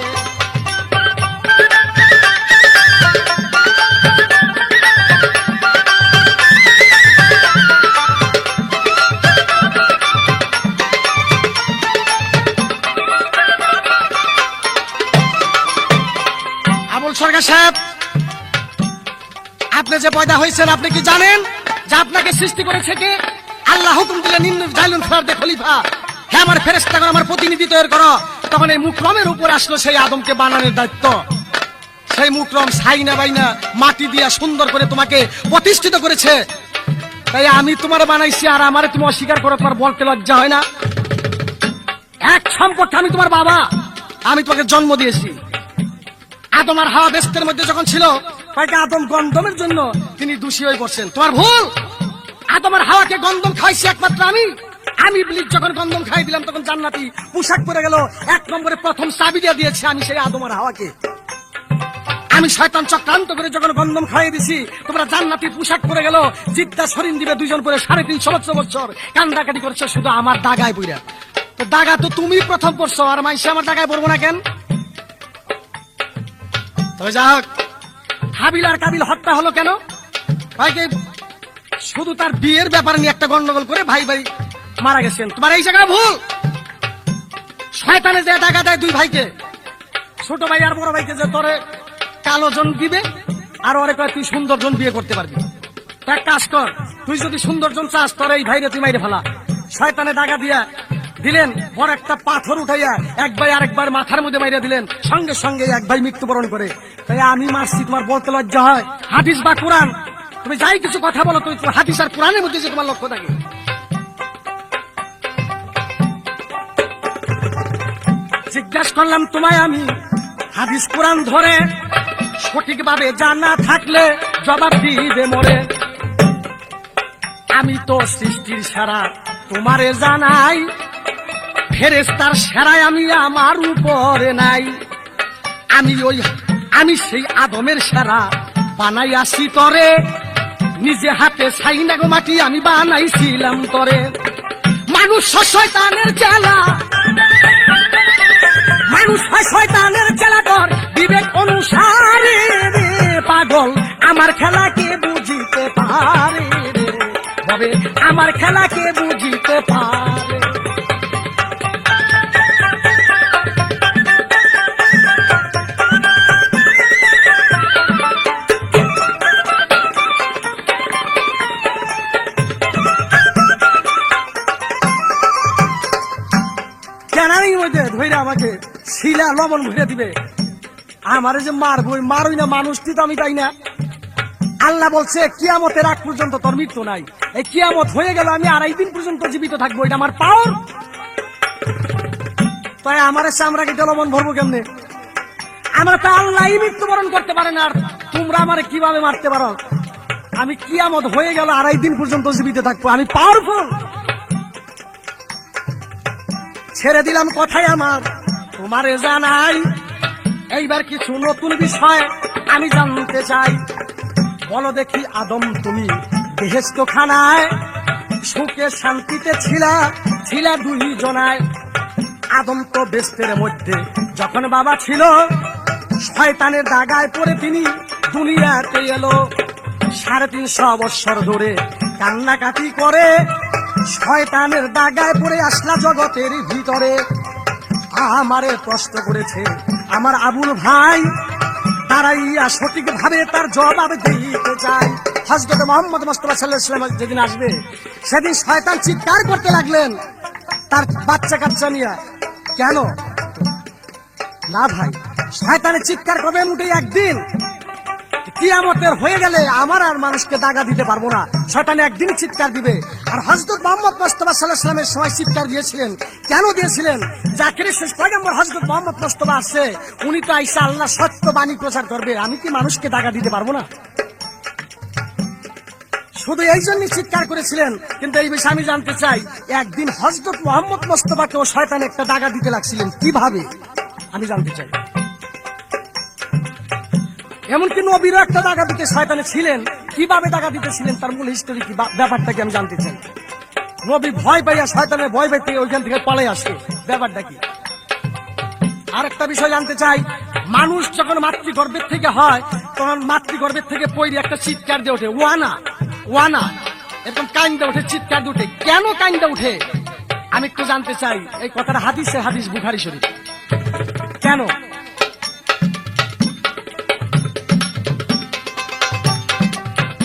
আবুল সরকার সাহেব, আপনি যে পয়দা হয়েছেন, আপনি কি জানেন যে আপনাকে সৃষ্টি করেছে কে? আল্লাহ হুকুম দিলেন জাইলুন ফেরদে খলিফা, হ্যাঁ আমার ফেরেশতা করো, আমার প্রতিনিধি তৈরি করো। তখন এই মুকরমের উপর আসলো সেই আদমকে বানানোর দায়িত্ব। সেই মুকরম সাইনা বাইনা মাটি দিয়া সুন্দর করে তোমাকে প্রতিষ্ঠিত করেছে। তাই আমি তোমার বানাইছি, আর আমারে তুমি অস্বীকার করো, তোমার বলতে লজ্জা হয় না? এক সম্পর্কে আমি তোমার বাবা, আমি তোমাকে জন্ম দিয়েছি। আদম আর হাওয়া বেস্তের মধ্যে যখন ছিল, তাকে আদম গন্ধমের জন্য তিনি দোষী হয়ে পড়ছেন। তোমার ভুল। আদম আর হাওয়াকে গন্ধম খাইছি একমাত্র আমি। ইবলিস যখন গন্ধম খাই দিলাম, তখন জান্নাতি পোশাক পরে গেল। এক নম্বরে প্রথম চাবি দিয়ে দিয়েছি আমি সেই আদম আর হাওয়াকে। আমি শয়তান চক্রান্ত করে যখন গন্ধম খাইয়ে দিছি, তোমরা জান্নাতি পোশাক পরে গেল, জিদ্দা শরীন দিবে দুইজন করে 350 বছর কান্দাকাটি করছে শুধু আমার দাগায় বইরা। তো দাগা তো তুমি প্রথম পড়ছো, আর মাইসে আমার দাগায় পড়বো না কেন? তবে যা হোক, হাবিল আর কাবিল হত্যা হলো কেন? ভাইকে শুধু তার বিয়ের ব্যাপার নিয়ে একটা গন্ডগোল করে ভাই ভাই মারা গেছেন। তোমার এই জায়গাটা ভুল। শয়তানে যে দাগা দেয় দুই ভাইকে, ছোট ভাই আর বড় ভাইকে যে তোরে কালো জন দিবে আর ওরে কয় তুই সুন্দর জন বিয়ে করতে পারবি। তা এক কাজ কর, তুই যদি সুন্দর জন চাস তোর এই ভাইরে তুই মাইরে ফেলা। শয়তানে দাগা দিয়া দিলেন, বড় একটা পাথর উঠাইয়া এক ভাই আরেকবার মাথার মধ্যে মাইরা দিলেন, সঙ্গে সঙ্গে এক ভাই মৃত্যুবরণ করে। তাই আমি মারছি, তোমার বলতে লজ্জা হয়? হাদিস বা কোরআন, তুমি যাই কিছু কথা বলো তুই হাদিস আর কোরআনের মধ্যে যে তোমার লক্ষ্য থাকে। জিজ্ঞাসা করলাম তোমায় আমি, হাদিস কোরআন ধরে সঠিকভাবে জানা থাকলে জবাব দিবে মরে। আমি তো সৃষ্টির সেরা তোমারে জানাই, ফেরেশতার সেরাই আমি আমার উপরে নাই। আমি সেই আদমের সেরা বানাই আসি তরে, নিজে হাতে ছাই না গো মাটি আমি বানাইছিলাম তরে। মানুষ শয়তানের চেলা, মানুষ শয়তানের চেলা তোর বিবেক অনুসারে রে পাগল, আমার খেলাকে বুঝিতে পারে রে তবে আমার খেলাকে বুঝিতে পারে। কেনারির মধ্যে ধরে আমাকে শিলা লবণ ভরে দিবে, আমারে যে মারবই মারই না, মানুষটি তো আমি তাই না। আল্লাহ বলছে কিয়ামতের আগ পর্যন্ত তোর মৃত্যু নাই। এই কিয়ামত হয়ে গেল আমি 2.5 দিন পর্যন্ত জীবিত থাকবো, এটা আমার পাওয়ার। তাই আমার চামড়া কেটে লবণ ভরবো কেমনে? আমার তো আল্লাহ মৃত্যুবরণ করতে পারে না, আর তোমরা আমারে কিভাবে মারতে পারো? আমি কিয়ামত হয়ে গেল 2.5 দিন পর্যন্ত জীবিত থাকবো, আমি পাওয়ারফুল। ছেড়ে দিলাম কথাই আমার তোমারে জানাই, এইবার কিছু নতুন বিষয় আমি জানতে চাই। বলো দেখি আদম তুমি বেহেশত খানায় সুখে শান্তিতে ছিলা 2 জনায়। আদম তো বেহেশতের মধ্যে যখন বাবা ছিল, শয়তানের দাগায় পড়ে তিনি দুনিয়াতে এলো। 350 বছর ধরে কান্নাকাটি করে শয়তানের দাগায় পড়ে আসলা জগতের ভিতরে। আমারে প্রশ্ন করেছে আমার আবুল ভাই, তারাইয়া সঠিক ভাবে তার জবাব দিতে চাই। হযরত মুহাম্মদ মুস্তাফা সাল্লাল্লাহু আলাইহি ওয়াসাল্লাম যেদিন আসবে সেদিন শয়তান চিৎকার করতে লাগলেন তার বাচ্চা কাচ্চা নিয়ে। কেন না ভাই, শয়তানের চিৎকার করবে মোটে একদিন, কিয়ামতের হয়ে গেলে আমার আর মানুষকে দাগা দিতে পারবো না। শয়তান একদিন চিৎকার দিবে। আর হযরত মুহাম্মদ মুস্তাফা সাল্লাল্লাহু আলাইহি ওয়াসাল্লামের সময় চিৎকার দিয়েছিলেন, কেন দিয়েছিলেন? জাকিরের শেষ পয়গম্বর হযরত মুহাম্মদ মুস্তাফা আসছে, উনি তো আইসা আল্লাহ সত্য বাণী প্রচার করবে, আমি কি মানুষকে দাগা দিতে পারবো না? শুধু এই জন্যই চিৎকার করেছিলেন। কিন্তু এই বিষয়ে আমি জানতে চাই, একদিন হযরত মুহাম্মদ মুস্তাফাকেও শয়তান একটা দাগা দিতে লাগছিলেন, কিভাবে আমি জানতে চাই। এমনকি নবীরও একটা দাগা দিতে শয়তানে ছিলেন, কিভাবে দাগা দিতেছিলেন তার মূল হিস্টোরি কি, ব্যাপারটা কি আমি জানতে চাই। নবী ভয় পাইয়া শয়তানের ভয় পাইতে ওইখান থেকে পালাই আসে, ব্যাপারটা কি। আর একটা বিষয় জানতে চাই, মানুষ যখন মাতৃগর্ভের থেকে হয় তখন মাতৃগর্ভের থেকে পয়রি একটা চিৎকার দিয়ে ওঠে, ওয়ানা ওয়ানা, এরকম কাইন্দা উঠে, চিৎকার দিয়ে উঠে। কেন কাইন্দা উঠে আমি একটু জানতে চাই। এই কথাটা হাদিস বুখারী শরীফ। কেন?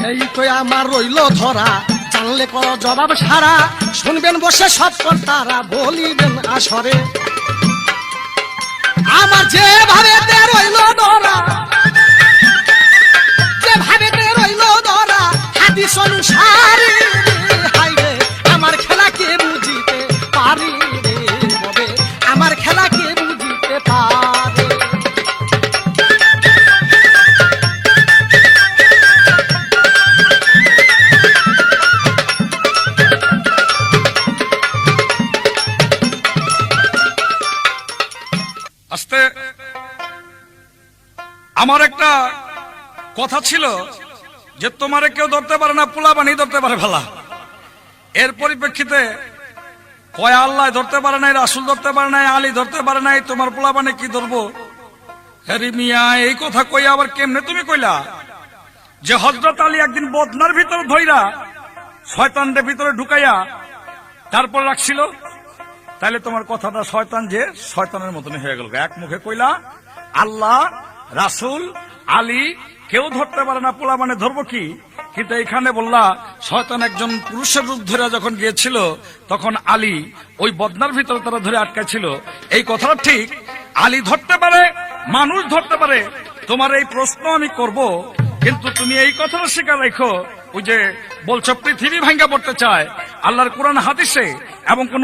এই তো আমার রইল ধরা, জানলে কর জবাব সারা, শুনবেন বসে সব কর্তারা বলিবেন আসরে। আমার যেভাবে রইল ধরা, যেভাবে রইল ধরা হাদিস অনুসারে, হাইরে আমার খেলাকে বুঝিতে পারি রে ববে, আমার খেলাকে বুঝিতে পারে। আস্তে আমার একটা কথা ছিল যে তোমারে কেউ ধরতে পারে না, পোলা বানিয়ে ধরতে পারে ভালা। এর পরিপ্রেক্ষিতে কয় আল্লাহ ধরতে পারে নাই, রাসূল ধরতে পারে নাই, আলী ধরতে পারে নাই, তোমার পোলা বানে কি ধরবো? হ্যারি মিয়া এই কথা কই আবার কেমনে তুমি কইলা যে হযরত আলী একদিন বদনার ভিতরে ধইরা শয়তানদের ভিতরে ঢুকাইয়া তারপর রাখছিল? তাহলে তোমার কথাটা শয়তান যে শয়তানের মতনই হয়ে গেল। এক মুখে কইলা আল্লাহ, রাসূল, আলী কেউ ধরতে পারে না, পোলা মানে ধরবো কি? কিন্তু এখানে বললা শয়তান একজন পুরুষের রূপ ধরে যখন গিয়েছিল তখন আলী ওই বদনার ভিতরে তারা ধরে আটকাছিল। এই কথাটা ঠিক, আলী ধরতে পারে, মানুষ ধরতে পারে। তোমার এই প্রশ্ন আমি করব, কিন্তু তুমি এই কথাটা স্বীকার রেখো, ওই যে বলছো পৃথিবী ভাঙ্গা পড়তে চায়, আল্লাহর কোরআন হাদিসে এবং কোন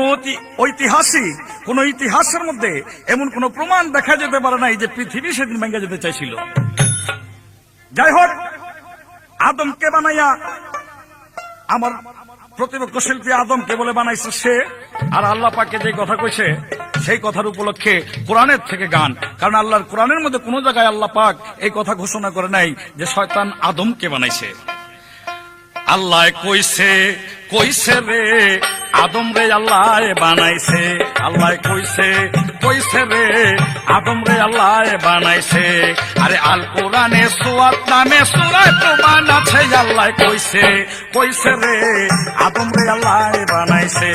ঐতিহাসিক কোন ইতিহাসের মধ্যে এমন কোন প্রমাণ দেখা যেতে পারে নাই যে পৃথিবী সেদিন ভাঙ্গা যেতে চাইছিল। যাই হোক, আদমকে বানাইয়া আমার প্রতিপক্ষ শিল্পী আদমকে বলে বানাইছে সে, আর আল্লাহ পাককে যে কথা কইছে সেই কথার উপলক্ষে কোরআনের থেকে গান। কারণ আল্লাহর কোরআনের মধ্যে কোন জায়গায় আল্লাহ পাক এই কথা ঘোষণা করে নাই যে শয়তান আদমকে বানাইছে। আল্লাহ কইছে কইছে রে আদম রে আল্লাহ বানাইছে, আল্লাহ কইছে কইছে রে আদম রে আল্লাহ বানাইছে। আরে আল কোরআনে সুয়াত নামে সূরায় প্রমাণ আছে, আল্লাহ কইছে কইছে রে আদম রে আল্লাহ বানাইছে।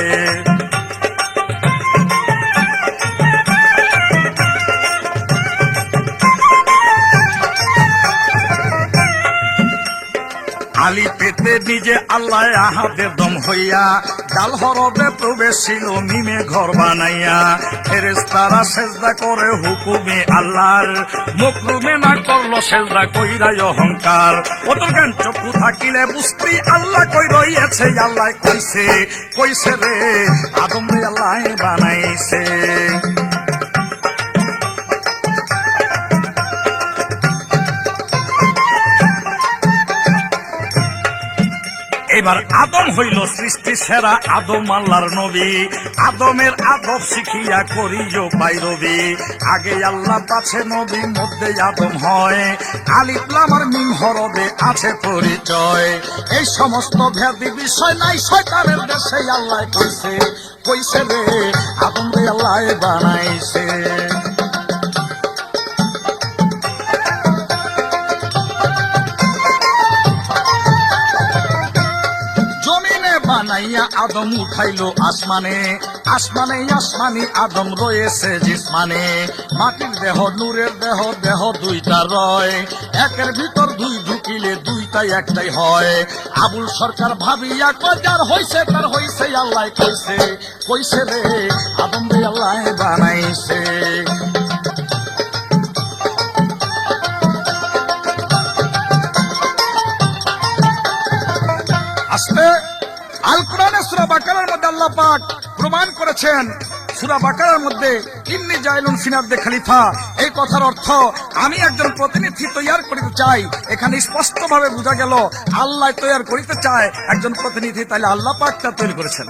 আলী পেতে নিজে আল্লাহ আহাদের দম হইয়া ডাল হরবে প্রবেশিল মিমে ঘর বানাইয়া। ফেরেশতারা সেজদা করে হুকুমে আল্লাহর, মকরুমে না করলো সেজদা কইরাই অহংকার। ওদের জ্ঞান চক্ষু থাকিলে বুঝতি আল্লাহ কই রইয়াছে, আল্লাহ কইছে কইছে রে আদম রে আল্লাহ বানাইছে। এবার আদম হইল সৃষ্টি সেরা, আদম আল্লাহর নবী। আদমের আদব শিখিয়া করিও পাইরবি, আগে আল্লাহ পাছে নবী মধ্যে আদম হয়। আলিফ লাম আর মিম হরফে আছে পরিচয়, এই সমস্ত ভেদি বিষয় নাই শয়তানের দেশে। আল্লাহ কইছে কইছে রে আদম রে আল্লাহ বানাইছে। বানাইয়া আদম উঠাইলো আসমানে, আসমানে আসমানি আদম রয়েছে জিসমানে। মাটির দেহ নূরের দেহ, দেহ দুইটা রয়, একের ভিতর দুই ঢুকিলে দুইটাই একটাই হয়। আবুল সরকার ভাবিয়া কজার হইছে তার হইছে, আল্লাহ কইছে কইছে রে আদম রে আল্লাহ বানাইছে। আসলে আল কোরআনে সূরা বাকারার মধ্যে আল্লাহ পাক প্রমাণ করেছেন, সূরা বাকারার মধ্যে ইন্নী জাইলুন ফিল আরদি খলিফা, এই কথার অর্থ আমি একজন প্রতিনিধি তৈয়ার করিতে চাই। এখানে স্পষ্ট ভাবে বোঝা গেল আল্লাহ তৈয়ার করিতে চায় একজন প্রতিনিধি, তাহলে আল্লাহ পাক তা তৈরি করেছেন।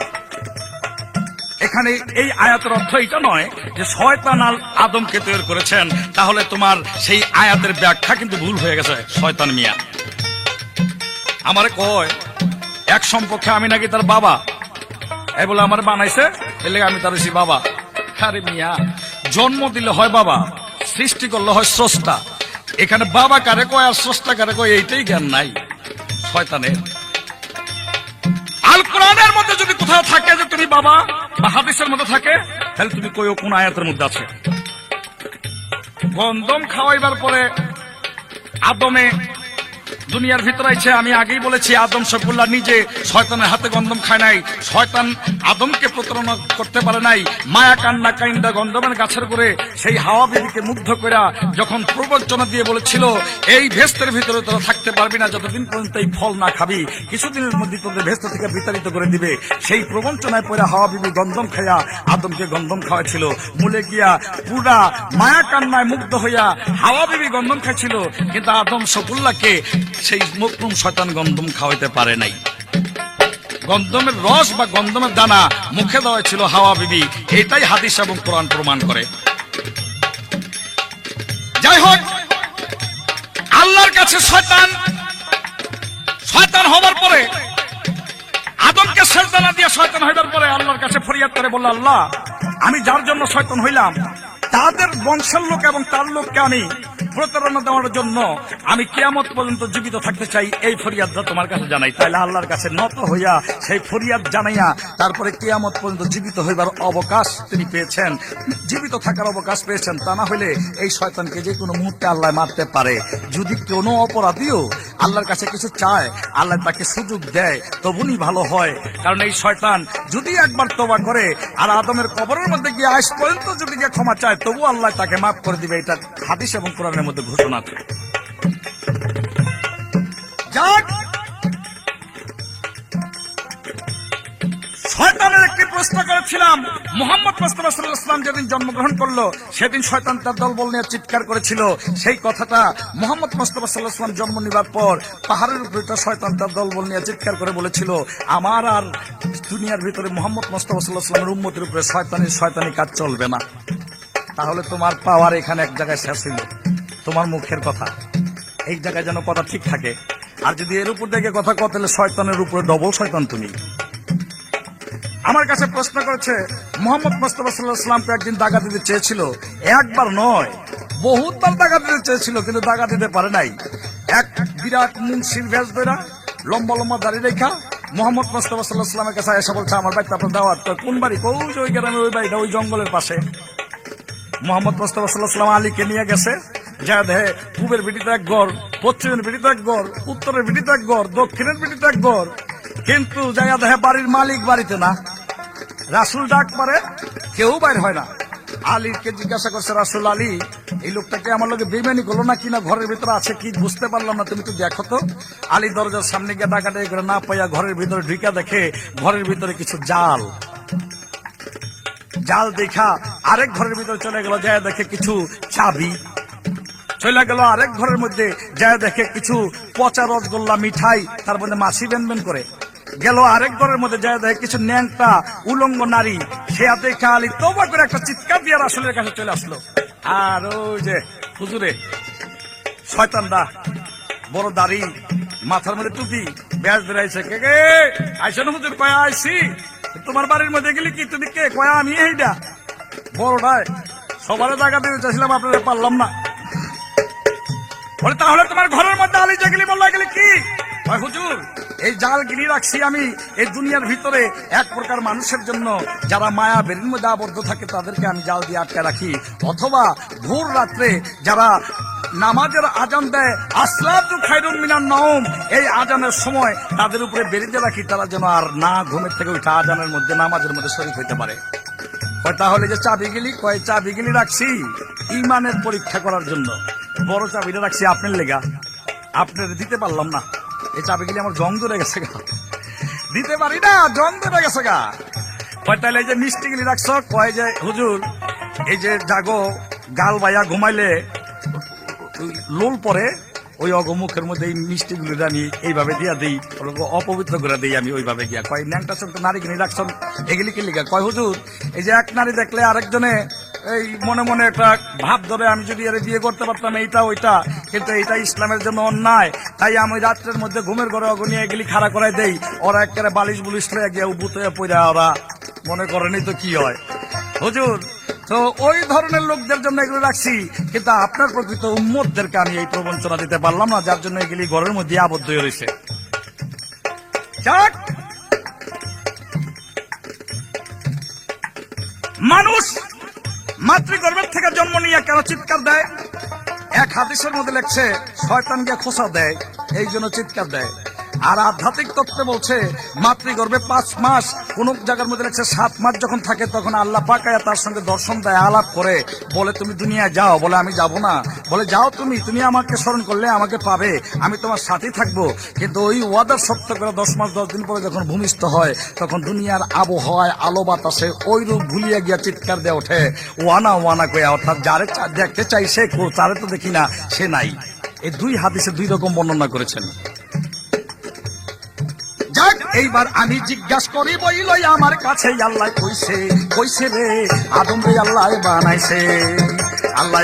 এখানে এই আয়াতের অর্থ এটা নয় যে শয়তান আদমকে তৈরি করেছেন, তাহলে তোমার সেই আয়াতের ব্যাখ্যা কিন্তু ভুল হয়ে গেছে। শয়তান মিয়া আমারে কয় এক সম্পর্কে আমি নাকি তার বাবা, এই বলে আমার বানাইছে, এলে আমি তার বাবা। আরে মিয়া, জন্ম দিলে হয় বাবা, সৃষ্টি করলে হয় স্রষ্টা। এখানে বাবা কারে কয় আর স্রষ্টা কারে কয় এইটাই জ্ঞান নাই শয়তানের। আল কোরআনের মধ্যে যদি কোথাও থাকে যে তুমি বাবা, বা হাদিসের মধ্যে থাকে, তাহলে তুমি কইও কোন আয়াতের মধ্যে আছে। গন্ধম খাওয়াইবার পরে আদমে দুনিয়ার ভিতরে আছে। আমি আগেই বলেছি আদম শফিউল্লাহ নিজে শয়তানের হাতে গন্ধম খায় নাই, শয়তান আদমকে প্রতারণা করতে পারে নাই। মায়া কান্না কাইন্দা গন্ধমের গাছের করে সেই হাওয়া বিবিকে মুগ্ধ করে যখন প্রবঞ্চনা দিয়ে বলেছিল এই ভেস্তের ভিতরে তোরা থাকতে পারবি না যতদিন পর্যন্ত এই ফল না খাবি, কিছুদিনের মধ্যে তোদের ভেস্ত থেকে বিতাড়িত করে দিবে। সেই প্রবঞ্চনায় পড়ে হাওয়া বিবি গন্ধম খাইয়া আদমকে গন্ধম খাওয়াইছিল। মূলে গিয়া পুরা মায়া কান্নায় মুগ্ধ হইয়া হাওয়া বিবি গন্ধম খাইছিল, কিন্তু আদম শফিউল্লাহকে সেই মকরুম শয়তান গন্ধম খাওয়াইতে পারে নাই। গন্ধমের রস বা গন্ধমের দানা মুখে দেওয়া ছিল হাওয়া বিবি, এটাই হাদিস এবং কোরআন প্রমাণ করে। যাই হোক, আল্লাহর কাছে শয়তান হবার পরে আদমকে সেজদা না দিয়ে শয়তান হইবার পরে আল্লাহর কাছে ফরিয়াদ করে বলল, আল্লাহ আমি যার জন্য শয়তান হইলাম তাদের বংশের লোক এবং তার লোককে আমি প্রতারণা দেওয়ার জন্য আমি কিয়ামত পর্যন্ত জীবিত থাকতে চাই, এই ফরিয়াদটা তোমার কাছে জানাই। তাইলে আল্লাহর কাছে নত হইয়া সেই ফরিয়াদ জানাইয়া তারপরে কিয়ামত পর্যন্ত জীবিত হইবার অবকাশ তিনি পেয়েছেন, জীবিত থাকার অবকাশ পেয়েছেন। তা না হলে এই শয়তানকে যে কোনো মুহূর্তে আল্লাহ মারতে পারে। যদি কোনো অপরাধীও আল্লাহর কাছে কিছু চায়, আল্লাহ তাকে সুযোগ দেয়, তবুনি ভালো হয়। কারণ এই শয়তান যদি একবার তওবা করে আর আদমের কবরের মধ্যে গিয়ে আজ পর্যন্ত যদি গিয়ে ক্ষমা চায়, তবু আল্লাহ তাকে মাফ করে দিবে। এটা হাদিস এবং কোরআনের মধ্যে ঘোষণা আছে। যাক, শয়তানের একটি প্রশ্ন করেছিলাম। মুহাম্মদ মুস্তাফা সাল্লাল্লাহু আলাইহি ওয়াসাল্লাম যেদিন জন্মগ্রহণ করলো সেদিন শয়তান তার দলবল নিয়ে চিৎকার করেছিল। সেই কথাটা মুহাম্মদ মুস্তাফা সাল্লাল্লাহু আলাইহি ওয়াসাল্লাম জন্ম নেবার পর পাহাড়ের উপরে শয়তান তার দলবল নিয়ে চিৎকার করে বলেছিল, আমার আর দুনিয়ার ভিতরে মুহাম্মদ মুস্তাফা সাল্লাল্লাহু আলাইহি ওয়াসাল্লামের উম্মতের উপরে শয়তানি কাজ চলবে না। তাহলে তোমার পাওয়ার এখানে এক জায়গায় শেষ হইল। তোমার মুখের কথা এই জায়গায় যেন কথা ঠিক থাকে। আর যদি এর উপর দেখে কথা কয়, তাহলে শয়তানের উপরে ডবল শয়তান তুমি। আমার কাছে প্রশ্ন করেছে, মুহাম্মদ মুস্তাফা সাল্লাল্লাহু আলাইহি ওয়াসাল্লামকে একদিন দাগা দিতে চেয়েছিল, একবার নয় বহুতবার দাগা দিতে চেয়েছিল, কিন্তু দাগা দিতে পারে নাই। এক বিরাট মুন্সির ভেষ ধরা, লম্বা লম্বা দাড়ি রেখা মুহাম্মদ মুস্তাফা সাল্লাল্লাহু আলাইহি ওয়াসাল্লামের কাছে এসে বলছে, আমার বাড়িতে আপনার দাওয়াত। কোন বাড়ি? ওই গ্রামে, ওই বাড়িটা ওই জঙ্গলের পাশে। মুহাম্মদ মুস্তাফা সাল্লাল্লাহু আলাইহি ওয়াসাল্লাম আলীকে নিয়ে গেছে। যা দেখে পূবের বিটিতে এক ঘর, পশ্চিমের বিটিতে এক ঘর, উত্তরের বিটিতে এক ঘর, দক্ষিণের বিটিতে এক ঘর। কিন্তু জায়গা দেখে বাড়ির মালিক বাড়িতে না। রাসূল ডাক পারে, কেউ বাইর হয় না। আলীকে জিজ্ঞাসা করছে, রাসূল আলী, এই লোকটাকে আমার লোকে বেইমানি করলো না কিনা, ঘরের ভিতরে আছে কি বুঝতে পারলাম না, তুমি তো দেখো তো। আলী দরজার সামনে গিয়ে ডাকাডাকি করে না পাইয়া ঘরের ভিতরে ঢুকা দেখে ঘরের ভিতরে কিছু জাল দেখা আরেক ঘরের ভিতরে চলে গেল, যায় দেখে কিছু চাবি। চলে গেল আরেক ঘরের মধ্যে, যায় দেখে কিছু পচা রসগোল্লা মিঠাই, তার মধ্যে মাছি বেনবেন করে। গেল আরেক ঘরের মধ্যে, যায় দেখে কিছু ন্যাংটা উলঙ্গ নারী। সে দেখে আলী তওবা করে একটা চিৎকার দিয়ে রাসূলের কাছে চলে আসলো। আর ওই যে হুজুরে শয়তানরা বড় দাড়ি, মাথার মধ্যে টুপি, ব্যাজ বেড়াইছে, কে কে আইসেন হুজুর? কয়া আইসি। তোমার বাড়ির মধ্যে গেলি কি? তুমি কে? কয়া আমি এইটা বড়টাই। সবার জায়গা দিতে চাইছিলাম, আপনারা পারলাম না। বলে তাহলে তোমার ঘরের মধ্যে আলী যে গেলি বললো, গেলি কি? হুজুর, এই জাল গিনি রাখছি আমি এই দুনিয়ার ভিতরে এক প্রকার মানুষের জন্য, যারা মায়া বেরির মধ্যে আবদ্ধ থাকে তাদেরকে আমি জাল দিয়ে আটকে রাখি। অথবা ভোর রাত্রে যারা নামাজের আজান দেয়, আসলাতু খায়রুম মিনান নাওম, এই আজানের সময় তাদের উপরে বেরিয়ে রাখি, তারা যেন আর না ঘুমের থেকে উঠে আজানের মধ্যে নামাজের মধ্যে শরীক হইতে পারে। তাহলে যে চাবিগুলি, কয় চাবিগুলি রাখছি ইমানের পরীক্ষা করার জন্য। বড় চাবিটা রাখছি আপনার লেগা, আপনার দিতে পারলাম না। এই চাবিগুলি আমার জং ধরে গেছে গা, দিতে পারি না, জং ধরে গেছে গা। কয় তাহলে এই যে মিষ্টিগুলি রাখছ, কয় যে হুজুর এই যে জাগো গাল বাইয়া ঘুমাইলে লোল পরে, ওই অগমুখের মধ্যে এই মিষ্টিগুলি আমি এইভাবে দিয়া দিই, অপবিত্র করে দিই আমি ওইভাবে গিয়া। কয় ন্যাংটা ছোট নারী কিনে রাখছেন, এগুলি কি লিখা? কয় হুজুর এই যে এক নারী দেখলে আরেকজনে এই মনে মনে একটা ভাব ধরে, আমি যদি এর বিয়ে করতে পারতাম এইটা ওইটা, কিন্তু এইটা ইসলামের জন্য অন্যায়, তাই আমি রাত্রের মধ্যে ঘুমের ঘরে অগনিয়ে এগুলি খাড়া করাই দেই। ওরা একেবারে বালিশ বুলিশ লয়ে গিয়ে উবুত হয়ে পড়া, ওরা মনে করেনি তো কি হয়। হুজুর তো ওই ধরনের লোকদের জন্য এগুলো রাখছি, কিন্তু আপনার প্রকৃত উম্মতদেরকে আমি এই প্রবঞ্চনা দিতে পারলাম না, যার জন্য এগুলি ঘরের মধ্যে আবদ্ধ হয়ে রয়েছে। মানুষ মাতৃগর্ভের থেকে জন্ম নিয়ে কেন চিৎকার দেয়? এক হাদিসের মধ্যে লেখছে শয়তান গিয়ে খোঁচা দেয়, এই জন্য চিৎকার দেয়। আর আধ্যাত্মিক তত্ত্বে বলছে মাতৃগর্ভে 5 মাস, কোন জায়গার মধ্যে লেখছে 7 মাস যখন থাকে, তখন আল্লাহ পাক তার সঙ্গে দর্শন দেয়, আলাপ করে, বলে তুমি দুনিয়ায় যাও। বলে আমি যাব না। বলে যাও, তুমি আমাকে স্মরণ করলে আমাকে পাবে, আমি তোমার সাথেই থাকবো। কিন্তু ওই ওয়াদার সত্য করে 10 মাস 10 দিন পরে যখন ভূমিষ্ঠ হয়, তখন দুনিয়ার আবহাওয়ায় আলো বাতাসে ওই রূপ ভুলিয়ে গিয়া চিৎকার দিয়ে ওঠে, ওয়ানা ওয়ানা কয়া। অর্থাৎ যারে দেখতে চাই সে, তারে তো দেখি না সে নাই। এই 2 হাদিসে 2 রকম বর্ণনা করেছেন। যাক, এইবার আমি জিজ্ঞাসা করি বইল আমার কাছে, আল্লাহ কইছে রে আদম রে আল্লাহ বানাইছে, আল্লাহ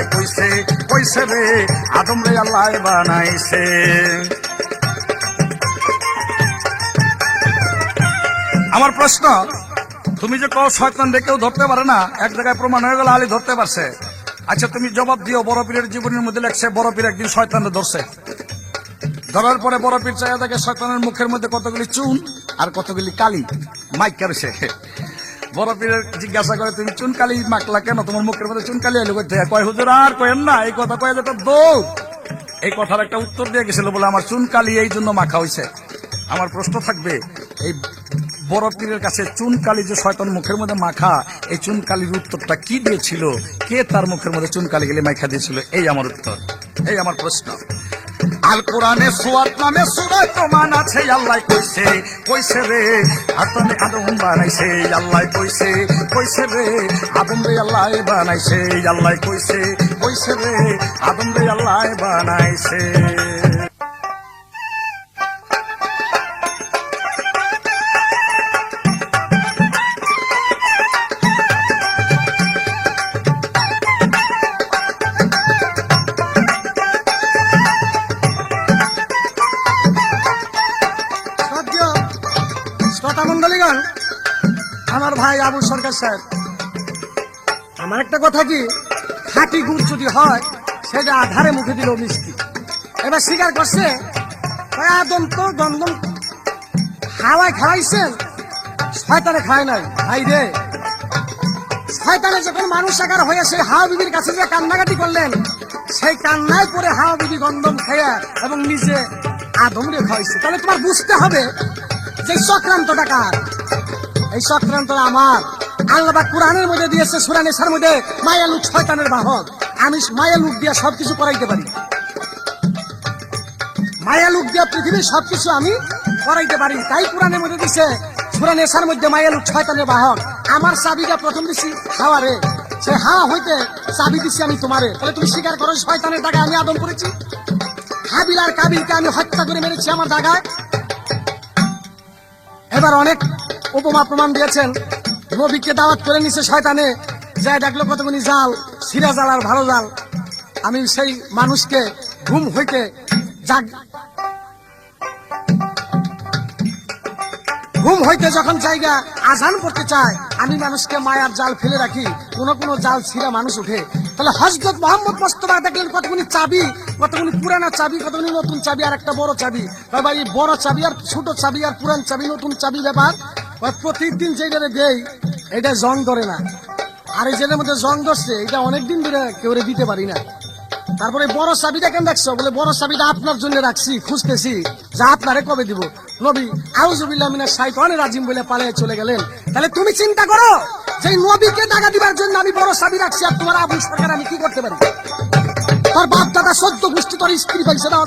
কইছে রে আদম রে আল্লাহ বানাইছে। আমার প্রশ্ন, তুমি যে কও শয়তান রে কেউ ধরতে পারে না, এক জায়গায় প্রমাণ হয়ে গেল আলী ধরতে পারছে। আচ্ছা তুমি জবাব দিও, বড় পীরের জীবনের মধ্যে লেখছে বড় পীর একদিন শয়তানে ধরছে, ধরার পরে বড় পীর চাইয়া দেখে শয়তানের মুখের মধ্যে কতগুলি চুন আর কতগুলি কালি মাইক কারছে। বড় পীরের জিজ্ঞাসা করে তুমি চুন কালি মাখলা কেন, তোমার মুখের মধ্যে চুন কালি এলো কোথায়? কয় হুজুর আর কয়েন না, এই কথা কয়ে যেটা দৌড়। এই কথার একটা উত্তর দিয়ে গেছিল বলে আমার চুন কালি এই জন্য মাখা হয়েছে। আমার প্রশ্ন থাকবে, এই বড় পীরের কাছে চুন কালি যে শয়তান মুখের মধ্যে মাখা, এই চুন কালির উত্তরটা কি দিয়েছিল? কে তার মুখের মধ্যে চুন কালি গেলে মাখা দিয়েছিল? এই আমার উত্তর, এই আমার প্রশ্ন। আল কোরআনে সুয়াত নামে সূরা প্রমাণ আছে, আল্লাহ কইছে কইছে রে আদমে আদম বানাইছে, আল্লাহ কইছে কইছে রে আদম রে আল্লাহ বানাইছে, আল্লাহ কইছে কইছে রে আদম রে আল্লাহ বানাইছে। শ্রোতা মন্ডলীগণ, আমার ভাই আবুল সরকার সাহেব, আমার একটা কথা কি, খাঁটি গুড় যদি হয় সেটা আধারে মুখে দিল মিষ্টি। এবার স্বীকার করছে আদম তো গন্ধম হাওয়ায় খাওয়াইছেন, শয়তানে খায় নাই। ভাই রে, শয়তানে যখন মানুষ আকার হয়ে সেই হাওয়া বিবির কাছে যে কান্নাকাটি করলেন, সেই কান্নায় পরে হাওয়া বিবি গন্ধম খেয়ে এবং নিজে আদম রে খাওয়াইছে। তাহলে তোমার বুঝতে হবে যে চক্রান্তটা কার? এই চক্রান্ত আমার। আল্লাহ পাক কোরআনের মধ্যে দিয়েছে সূরা নিসার মধ্যে, মায়া লুক শয়তানের বাহক। আমি মায়া লুক দিয়ে সবকিছু করাইতে পারি, মায়া লুক দিয়ে পৃথিবীর সবকিছু আমি করাইতে পারি। তাই কোরআনের মধ্যে দিছে সূরা নিসার মধ্যে মায়া লুক শয়তানের বাহক। আমার চাবিটা প্রথম দিছি হাওয়ারে, সে হাওয়া হইতে চাবি দিছি আমি তোমারে। তাহলে তুমি স্বীকার করো শয়তানের টাকায় আমি আদম করেছি, হাবিল আর কাবিলকে আমি হত্যা করে মেরেছি আমার জায়গায়। এবার অনেক উপমা প্রমাণ দিয়েছেন, নবীকে দাওয়াত করে নিছে শয়তানে, যাই ডাকলো কতগুলি জাল, সিরা জাল আর ভালো জাল। আমি সেই মানুষকে ঘুম হইতে যখন জায়গা আজান করতে চায়, আমি মানুষকে মায়ার জাল ফেলে রাখি, কোন কোন জাল ছিঁড়া মানুষ উঠে। তাহলে হযরত মুহাম্মদ মুস্তাফা দেখলেন কতগুলি চাবি, কতগুলি পুরানা চাবি, কতগুলি নতুন চাবি, আর একটা বড় চাবি। ভাই এই বড় চাবি আর ছোট চাবি আর পুরান চাবি নতুন চাবি ব্যাপার। প্রতিদিন যেটারে দেই এটা জং ধরে না, আর এই যেটার মধ্যে জং ধরছে এটা অনেকদিন ধরে কেউ দিতে পারি না। তারপরে বড় চাবিটা কেন দেখছো? বলে বড় চাবিটা আপনার জন্য রাখছি, খুঁজতেছি যা আপনারে কবে দিব। নবী আউযুবিল্লাহ মিনাশ শাইতানির রাজিম বলে পালিয়ে চলে গেলেন। তাহলে তুমি চিন্তা করো যে নবীকে টাকা দিবার জন্য আমি বড় চাবি রাখছি, আর তোমার আবুল সরকার আমি কি করতে পারি? তোর বাপ দাদা 14 গোষ্ঠী তোর স্ত্রী পাইছে না,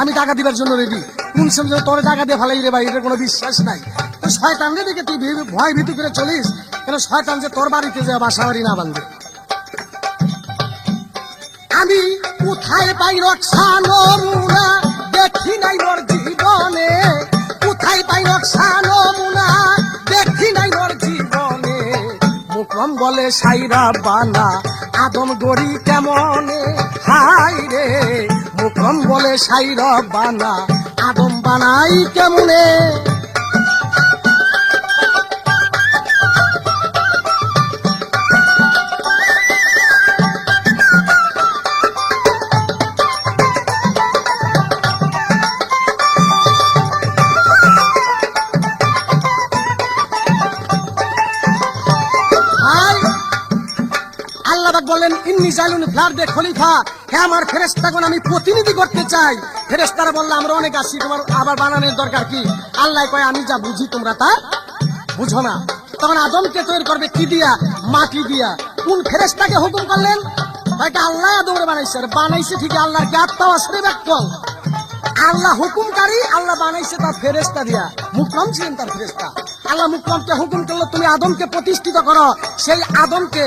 আমি টাকা দিবার জন্য রেডি। কোন সময় তোর টাকা দিয়ে ফালাই রে ভাই, এর কোনো বিশ্বাস নাই। তো শয়তানকে দেখে তুই ভয় ভীতি করে চলিস কেন? শয়তান যে তোর বাড়িতে যায় বাসা বাড়ি না বাঁধবে। আমি কোথায় পাই রক্ষানো মুনা, দেখি নাই মোর জীবনে, কোথায় পাই রক্ষানো মুনা, দেখি নাই মোর জীবনে। মুকরম বলে সাইরা বানা আদম গড়ি কেমনে, হাই রে মুকরম বলে সাইরা বানা আদম বানাই কেমনে। বলেন ইন্নী জাইলুন ফ্লারদে খলিফা, হ্যাঁ আমার ফেরেশতাগণ আমি প্রতিনিধি করতে চাই। ফেরেশতারা বলল আমরা অনেক আছি, তোমার আবার বানানোর দরকার কি? আল্লাহ কয় আমি যা বুঝি তোমরা তা বুঝো না। তখন আদমকে তৈরি করবে কি দিয়া? মাটি দিয়া। কোন ফেরেশতাকে হুকুম করলেন? ভাইটা আল্লাহ আদমরে বানাইছে, আর বানাইছে ঠিক আল্লাহর জ্ঞাতটাও আসলে ব্যাকল। আল্লাহ হুকুমকারী, আল্লাহ বানাইছে তার ফেরেশতা দিয়া। মুকরম ছিলেন তার ফেরেশতা। আল্লাহ মুকরমকে হুকুম করলো তুমি আদমকে প্রতিষ্ঠিত করো। সেই আদমকে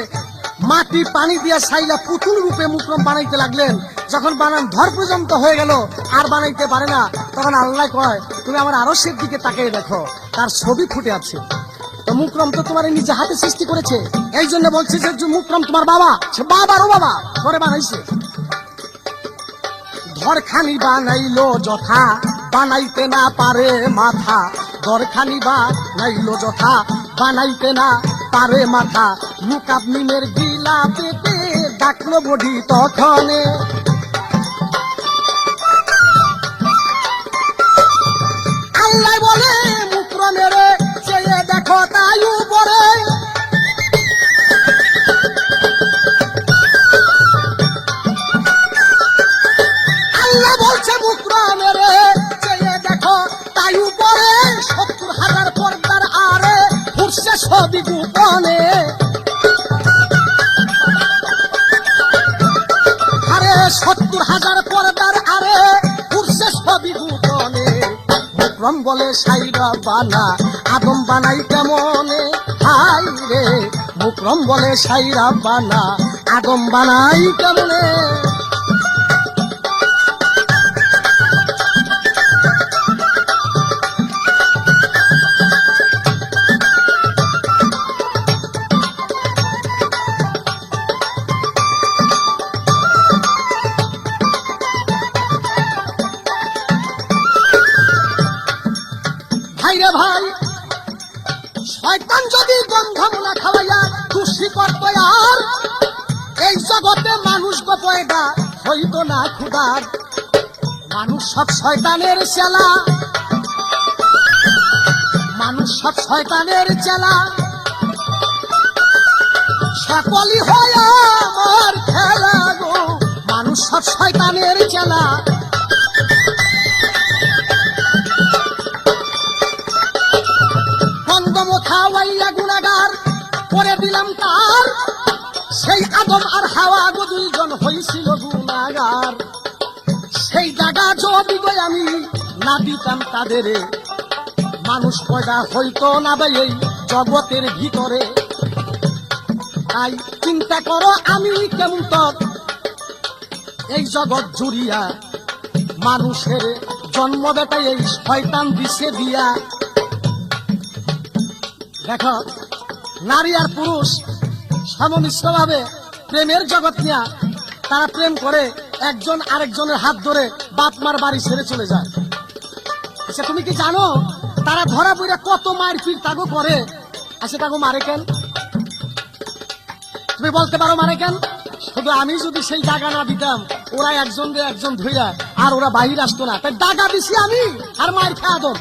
মাটি পানি দিয়া সাইলা পুতুল রূপে মুকরম বানাইতে লাগলেন। যখন বানান ধর পর্যন্ত হয়ে গেল আর বানাইতে পারে না, তখন আল্লাহ কয় তুমি আমার আরশের দিকে তাকিয়ে দেখো, তার ছবি ফুটে আছে। তো মুকরম তো তোমার নিজে হাতে সৃষ্টি করেছে, এই জন্য বলছে যে মুকরম তোমার বাবা, সে বাবারও বাবা করে বানাইছে। ধরখানি বানাইলো যথা, বানাইতে না পারে মাথা। ধরখানি বানাইলো যথা, বানাইতে না পারে মাথা। মুকাব মিমের গিলা পেটে ডাকলো বডি তখনে আল্লাহ বলে মুক্র মেরে চেয়ে দেখো তাই উপরে আল্লাহ বলছে মুক্র মেরে চেয়ে দেখো তাই উপরে 70,000 পর্দার আরে ফুটছে সবই গোপনে আরে 70,000 পর্দার আরে ফুটছে সবই গোপনে মুকরম বলে সাইরা বানা আদম বানাই কেমনে হাই রে মুকরম বলে সাইরা বানা আদম বানাই কেমনে ভাইরে ভাই শয়তান যদি গন্ধমূলা খাওয়াইয়া খুশি করতো আর এই জগতে মানুষ গো পয়দা হইতো না ক্ষুধার মানুষ সব শয়তানের চেলা মানুষ সব শয়তানের চেলা সকলই হয় আমার খেলা গো মানুষ সব শয়তানের চেলা খাওয়াইয়া গুনাগার করে দিলাম তার সেই আদম আর হাওয়া গো দুইজন হইছিল গুনাগার সেই জায়গা যদি গো আমি না দিতাম তাদের মানুষ পয়দা হইতো না ভাই এই জগতের ভিতরে তাই চিন্তা করো আমি কেমন তক এই জগৎ জুড়িয়া মানুষের জন্ম বেটাই এই শয়তান দিছে দিয়া দেখো নারী আর পুরুষ সমমিশ্র ভাবে প্রেমের জগৎ নিয়া তারা প্রেম করে একজন আরেকজনের হাত ধরে বাপ মার বাড়ি ছেড়ে চলে যায় আচ্ছা তুমি কি জানো তারা ধরা পড়ে কত মারপিট তাগো করে আচ্ছা তাগো মারে কেন তুমি বলতে পারো মারে কেন শুধু আমি যদি সেই দাগা না দিতাম ওরা একজন দিয়ে একজন ধইরা আর ওরা বাহির আসতো না তাই দাগা দিছি আমি আর মায়ের খেয়ে আদম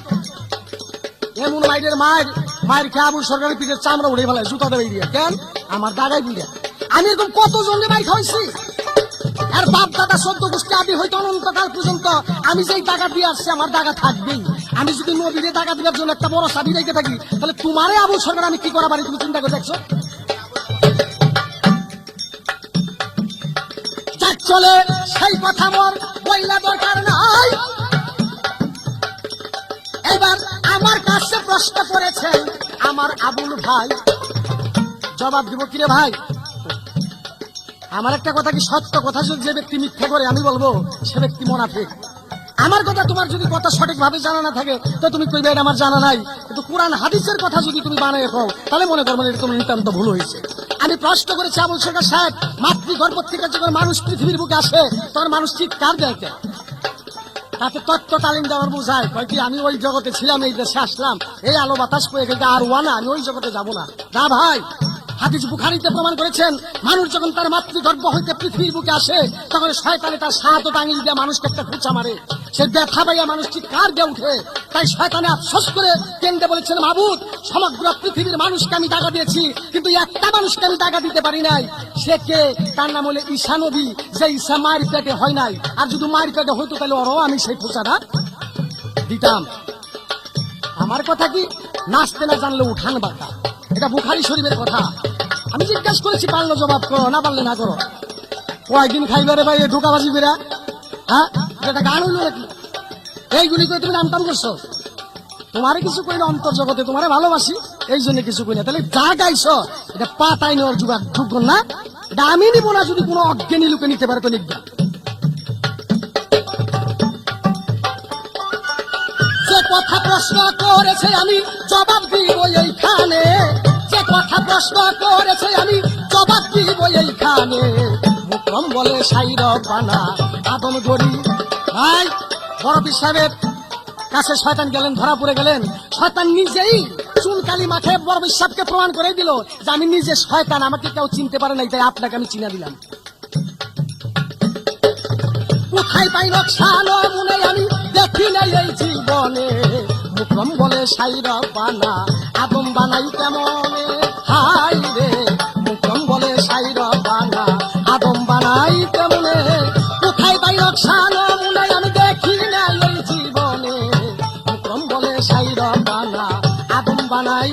এমন মাইরের মায়ের খেয়ে আবুল সরকারের পিঠের চামড়া উড়ে ফেলায় জুতা দেবে দিয়ে কেন আমার দাগাই বুঝে আমি এরকম কত জনকে মাই খাওয়াইছি আর বাপ দাদা 14 গোষ্ঠী আদি হয়তো অনন্তকাল পর্যন্ত আমি যেই টাকা দিয়ে আসছি আমার দাগা থাকবেই আমি যদি নবীরে টাকা দেওয়ার জন্য একটা বড় চাবি রেখে থাকি তাহলে তোমারে আবুল সরকার আমি কি করা পারি তুমি চিন্তা করে দেখছো যাক চলে সেই কথা মোর বইলা দরকার নাই এবার আমার কাছে প্রশ্ন করেছেন আমার আবুল ভাই জবাব দিব কিরে ভাই আমার একটা কথা কি সত্য কথা যদি যে ব্যক্তি মিথ্যা করে আমি বলবো সে ব্যক্তি মুনাফিক আমার কথা তোমার যদি কথা সঠিকভাবে জানা না থাকে তো তুমি কইবে এটা আমার জানা নাই কিন্তু কোরআন হাদিসের কথা যদি তুমি বানায় খাও তাহলে মনে করবেন এটা তোমার নিতান্ত ভুল হয়েছে আমি প্রশ্ন করেছি আবুল সরকার সাহেব মাতৃগর্ভ থেকে যখন মানুষ পৃথিবীর বুকে আসে তখন মানুষ চিৎকার দেয় কেন তাতে তত্ত্ব তালিম দেওয়ার বোঝায় কয় কি আমি ওই জগতে ছিলাম এই দেশে আসলাম এই আলো বাতাস পেয়ে গেছে আর ওয়ানা আমি ওই জগতে যাবো না না ভাই হাদিস বুখারীতে প্রমাণ করেছেন মানুষ যখন তার মাতৃগর্ভ হইতে পৃথিবীর বুকে আসে তখন শয়তানে তার শাহাদত আঙ্গুল দিয়ে মানুষকে একটা খুঁচা মারে সে ব্যথা পাইয়া মানুষ চিৎকার দিয়ে উঠে তাই শয়তানে আফসোস করে কেন্দ্রে বলেছেন মাবুদ সমগ্র পৃথিবীর মানুষকে আমি টাকা দিয়েছি কিন্তু একটা মানুষকে আমি টাকা দিতে পারি নাই সে কে তার নাম হলো ঈসা নবী যে ঈসা মায়ের পেটে হয় নাই আর যদি মায়ের পেটে হইতো তাহলে ওরও আমি সেই খুঁচাটা দিতাম আমার কথা কি নাচতে না জানলে উঠান বাতা এটা বুখারী শরীফের কথা আমি জিজ্ঞেস করেছি পারলো জবাব করো না পারলে না করো কয়েকদিন খাইবে রে ভাই ঢোকাবাজি বেরা হ্যাঁ এটা গান হইলো নাকি এইগুলি করে তুমি নামটাম করছো তোমারে কিছু কই না অন্তর জগতে তোমারে ভালোবাসি এই জন্য কিছু কই না তাহলে যা গাইছো এটা পাতাই নেওয়ার যোগ্য না এটা আমি নিব না যদি কোনো অজ্ঞানী লোকে নিতে পারে তো লিখবা যে কথা প্রশ্ন করেছে আমি জবাব দিব এইখানে যে কথা প্রশ্ন করেছে আমি জবাব দিব এইখানে মুকরম বলে সাইর বানা আদম গরি ভাই বড় পীর সাহেবের কাছে শয়তান গেলেন ধরা পড়ে গেলেন শয়তান নিজেই চুনকালি মাঠে বড় পীর সাহেবকে প্রমাণ করে দিল যে আমি নিজে শয়তান আমাকে কেউ চিনতে পারে নাই তাই আপনাকে আমি চিনা দিলাম কোথায় পাই নকশান মুনে আমি দেখি নাই এই জীবনে মুকরম বলে সাইরা বানা আদম বানাই কেমনে হাই রে মুকরম বলে সাইরা বানা আদম বানাই কেমনে কোথায় পাই নকশান মুনে আমি দেখি নাই এই জীবনে মুকরম বলে সাইরা বানা আদম বানাই